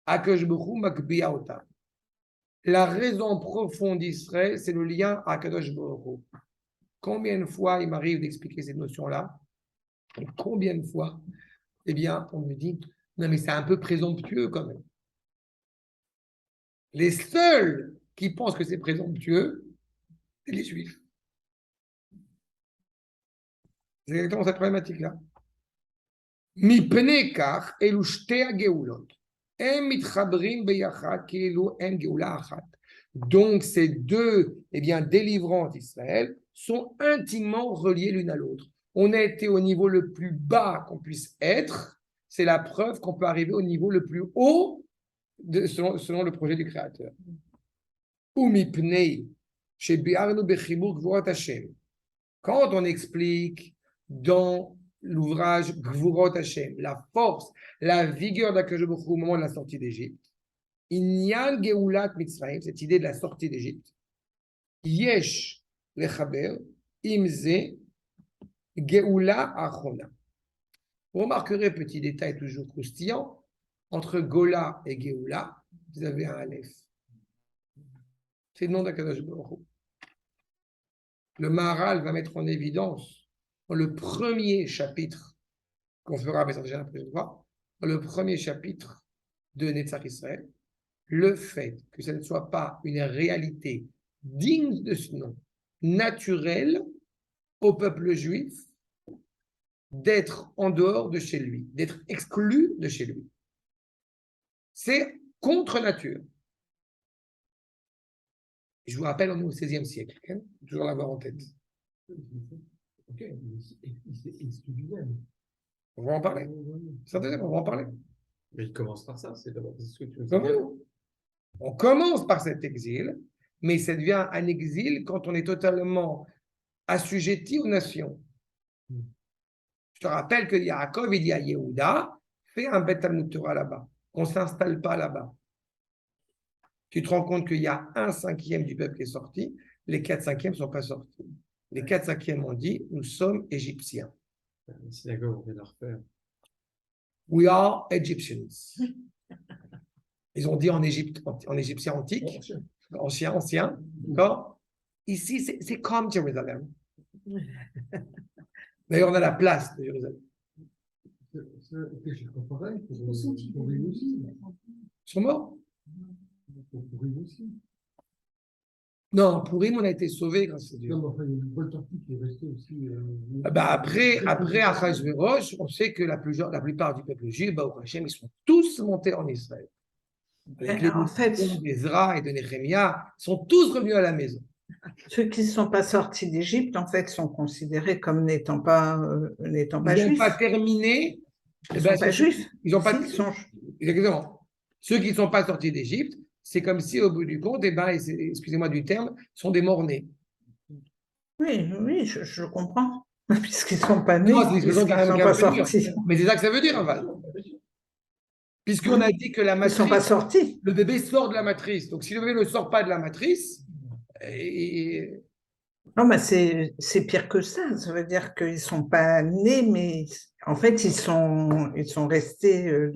Akash Baruch Hu Makbiya Otam. La raison profonde d'Israël, c'est le lien à Kadosh Baruch Hu. Combien de fois il m'arrive d'expliquer cette notion-là? Combien de fois, eh bien, on me dit, non, mais c'est un peu présomptueux quand même. Les seuls qui pensent que c'est présomptueux, c'est les Juifs. C'est exactement cette problématique-là. Mi pnei kach elu shtei hageulot. Em mitchabrim beyachad keilu en geula achat. Donc, ces deux délivrances d'Israël sont intimement reliées l'une à l'autre. On a été au niveau le plus bas qu'on puisse être. C'est la preuve qu'on peut arriver au niveau le plus haut selon le projet du Créateur. Quand on explique dans l'ouvrage Gvurot Hashem, la force, la vigueur d'Akadosh Baruch Hu au moment de la sortie d'Égypte, Inyan Geulat Mitzrayim, cette idée de la sortie d'Égypte, Yesh Lechaber, Imze, Geula Achona. Vous remarquerez, petit détail toujours croustillant, entre Gola et Geula, vous avez un Aleph. C'est le nom d'Akadosh Baruch Hu. Le Maharal va mettre en évidence dans le premier chapitre qu'on fera déjà la prochaine fois, dans le premier chapitre de Netzach Israël, le fait que ce ne soit pas une réalité digne de ce nom, naturelle au peuple juif, d'être en dehors de chez lui, d'être exclu de chez lui. C'est contre nature. Je vous rappelle, on est au XVIe siècle, hein, toujours l'avoir en tête. Ok, il s'est exclu lui-même. On va en parler. Certainement, on va en parler. Mais il commence par ça, c'est d'abord ce que tu nous Non, dis. non. On commence par cet exil, mais ça devient un exil quand on est totalement assujetti aux nations. Je te rappelle que Yaakov, il dit à Yehuda, fais un Beth Talmud Torah là-bas. On ne s'installe pas là-bas. Tu te rends compte qu'il y a 1/5 du peuple qui est sorti, les 4/5 ne sont pas sortis. Les 4/5 ont dit, nous sommes égyptiens. La synagogue, on vient de la refaire. We are Egyptians. Ils ont dit en égyptien antique, ancien, d'accord? Ici, c'est comme Jérusalem. D'ailleurs, on a la place de Jérusalem. C'est pareil pour lui aussi. Ils sont morts? Pour lui aussi. Non, pour Purim, on a été sauvés grâce à Dieu. Non, mais enfin, il y a une bonne partie qui est restée aussi. Après Achashverosh, on sait que la plupart du peuple juif, Baruch Hashem, ils sont tous montés en Israël. Avec les En fait, d'Ezra et de Néhémia, sont tous revenus à la maison. ceux qui ne sont pas sortis d'Égypte, en fait, sont considérés comme n'étant pas Ils n'ont juifs. pas terminé. Ils ne sont pas juifs. Ils n'ont pas. Si, ils sont- Exactement. Ceux qui ne sont pas sortis d'Égypte, c'est comme si, au bout du compte, excusez-moi du terme, sont des morts-nés. Oui, je comprends. Puisqu'ils ne sont pas nés, Non, c'est puisqu'ils une ne expression sont qui est pas un peu dure. sortis. Mais c'est ça que ça veut dire, Aval. Puisqu'on a dit que la Ils ne sont pas matrice, sortis. le bébé sort de la matrice. Donc, si le bébé ne sort pas de la matrice, Non, mais c'est pire que ça. Ça veut dire qu'ils ne sont pas nés, mais en fait, ils sont restés. oui,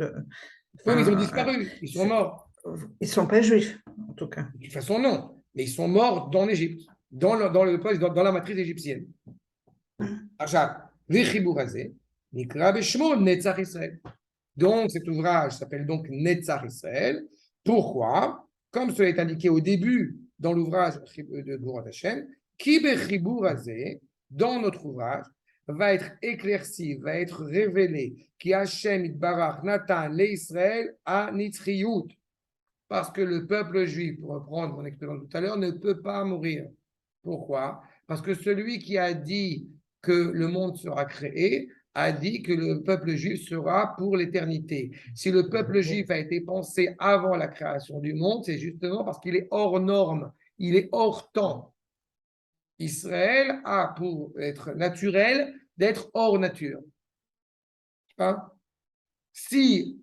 mais ils ont disparu, ils sont morts. Ils ne sont pas juifs, en tout cas. De toute façon, non. Mais ils sont morts dans l'Égypte, dans la matrice égyptienne. Donc, cet ouvrage s'appelle donc Netzach Israël. Pourquoi? Comme cela est indiqué au début dans l'ouvrage de Gvurot Hashem, Ki bechibur hazeh, dans notre ouvrage, va être éclairci, va être révélé, qui Hashem itbarach Natan le Israël a nitzriyut. Parce que le peuple juif, pour reprendre mon expression tout à l'heure, ne peut pas mourir. Pourquoi? Parce que celui qui a dit que le monde sera créé a dit que le peuple juif sera pour l'éternité. Si le peuple juif a été pensé avant la création du monde, c'est justement parce qu'il est hors norme, il est hors temps. Israël a pour être naturel d'être hors nature. Hein? Si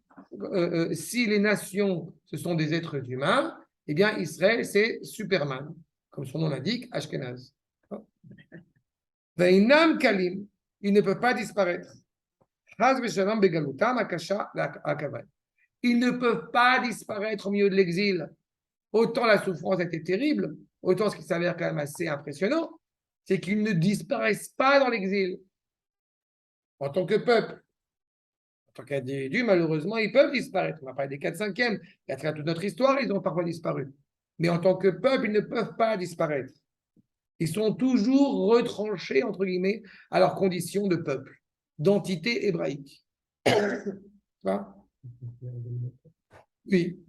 les nations, ce sont des êtres humains, eh bien Israël, c'est Superman, comme son nom l'indique, Ashkenaz. Ve'inam kalim, ils ne peuvent pas disparaître. Chas v'shalom begalutam akasha akavad. Ils ne peuvent pas disparaître au milieu de l'exil. Autant la souffrance a été terrible, autant ce qui s'avère quand même assez impressionnant, c'est qu'ils ne disparaissent pas dans l'exil. En tant que peuple, en tant qu'individu, malheureusement, ils peuvent disparaître. On va parler des 4/5e. Et à travers toute notre histoire, ils ont parfois disparu. Mais en tant que peuple, ils ne peuvent pas disparaître. Ils sont toujours retranchés, entre guillemets, à leurs conditions de peuple, d'entité hébraïque. Tu vois? Oui.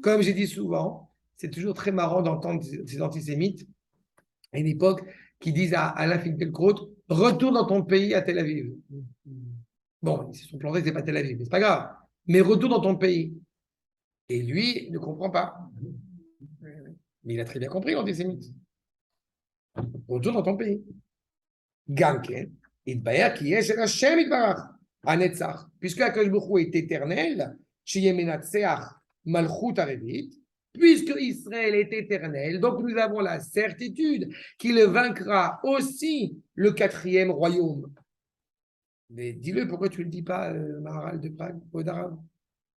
Comme j'ai dit souvent, c'est toujours très marrant d'entendre ces antisémites à une époque qui disent à Alain Finkielkraut, retourne dans ton pays à Tel Aviv. Bon, ils se sont plantés, c'est pas Tel Aviv, mais c'est pas grave. Mais retourne dans ton pays. Et lui, il ne comprend pas. Mais il a très bien compris, l'antisémite. Retourne dans ton pays. Gamken, Idbaya qui est chez Hashem Idbarach, Anetzach. Puisque Akadosh Baruch Hu est éternel, chez Menatseach Malchut Arevit, puisque Israël est éternel, donc nous avons la certitude qu'il vaincra aussi le 4e royaume. Mais dis-le, pourquoi tu ne le dis pas, Maharal de Prague, au d'arabe?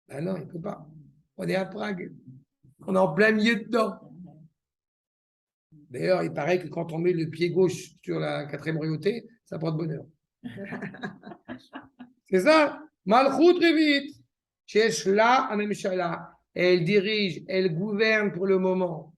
Ah non, il ne peut pas. On est à Prague. On est en plein milieu dedans. D'ailleurs, il paraît que quand on met le pied gauche sur la 4e royauté, ça porte bonheur. C'est ça. Malchut Revit. Shesh-la Amemshala. Elle dirige, elle gouverne pour le moment.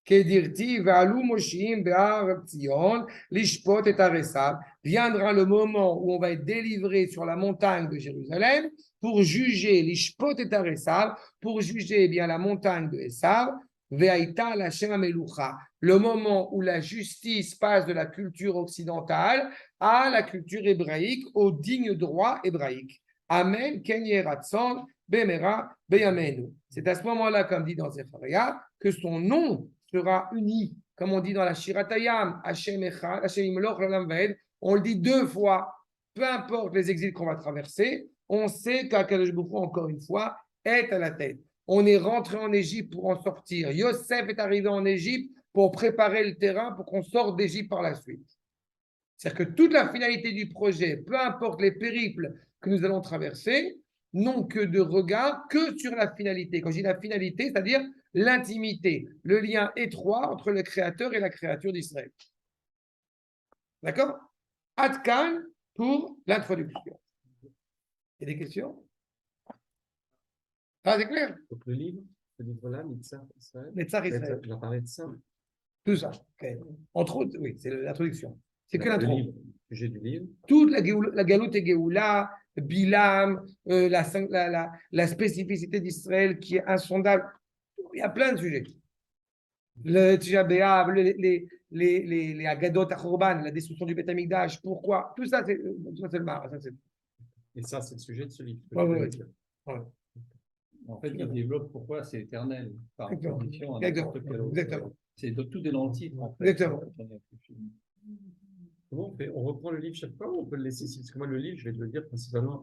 Kedirti ve'alu moshim be'ar Tzion lishpot et aresav. Viendra le moment où on va être délivré sur la montagne de Jérusalem pour juger lishpot et aresav, pour juger bien la montagne de Esav. Ve'aita l'Hashem amelucha. Le moment où la justice passe de la culture occidentale à la culture hébraïque, au digne droit hébraïque. Amen, Ken Yeratson, Bemera, Beyamenu. C'est à ce moment-là, comme dit dans Zechariah, que son nom sera uni. Comme on dit dans la Shiratayam, Hashem Echad, Hashem Imloch, Olam Vaed, on le dit 2 fois. Peu importe les exils qu'on va traverser, on sait qu'Akadosh Baruch Hu, encore une fois, est à la tête. On est rentré en Égypte pour en sortir. Yosef est arrivé en Égypte pour préparer le terrain pour qu'on sorte d'Égypte par la suite. C'est-à-dire que toute la finalité du projet, peu importe les périples que nous allons traverser, n'ont que de regard que sur la finalité. Quand je dis la finalité, c'est-à-dire l'intimité, le lien étroit entre le Créateur et la créature d'Israël. D'accord? Adkan pour l'introduction. Il y a des questions? Ah, c'est clair? Donc le livre, ce livre-là, Netzach Israël. Netzach Israël. Il a parlé de ça. Tout ça. Okay. Entre autres, oui, c'est l'introduction. C'est que Le l'intro. livre, le sujet du livre. Toute la Galoute et Géoula, Bilam, la spécificité d'Israël qui est insondable. Il y a plein de sujets. Le Tisha B'Av, les Agadot à Khorban, la destruction du Beth Amikdash, pourquoi? Tout ça, c'est le mar. Et ça, c'est le sujet de ce livre. Ouais. En fait, il développe pourquoi c'est éternel, par Exactement. opposition à Exactement. n'importe quel autre. Exactement. C'est tout est dans le titre, en fait. Exactement. Comment on fait? On reprend le livre chaque fois ou on peut le laisser ici? Parce que moi, le livre, je vais te le dire principalement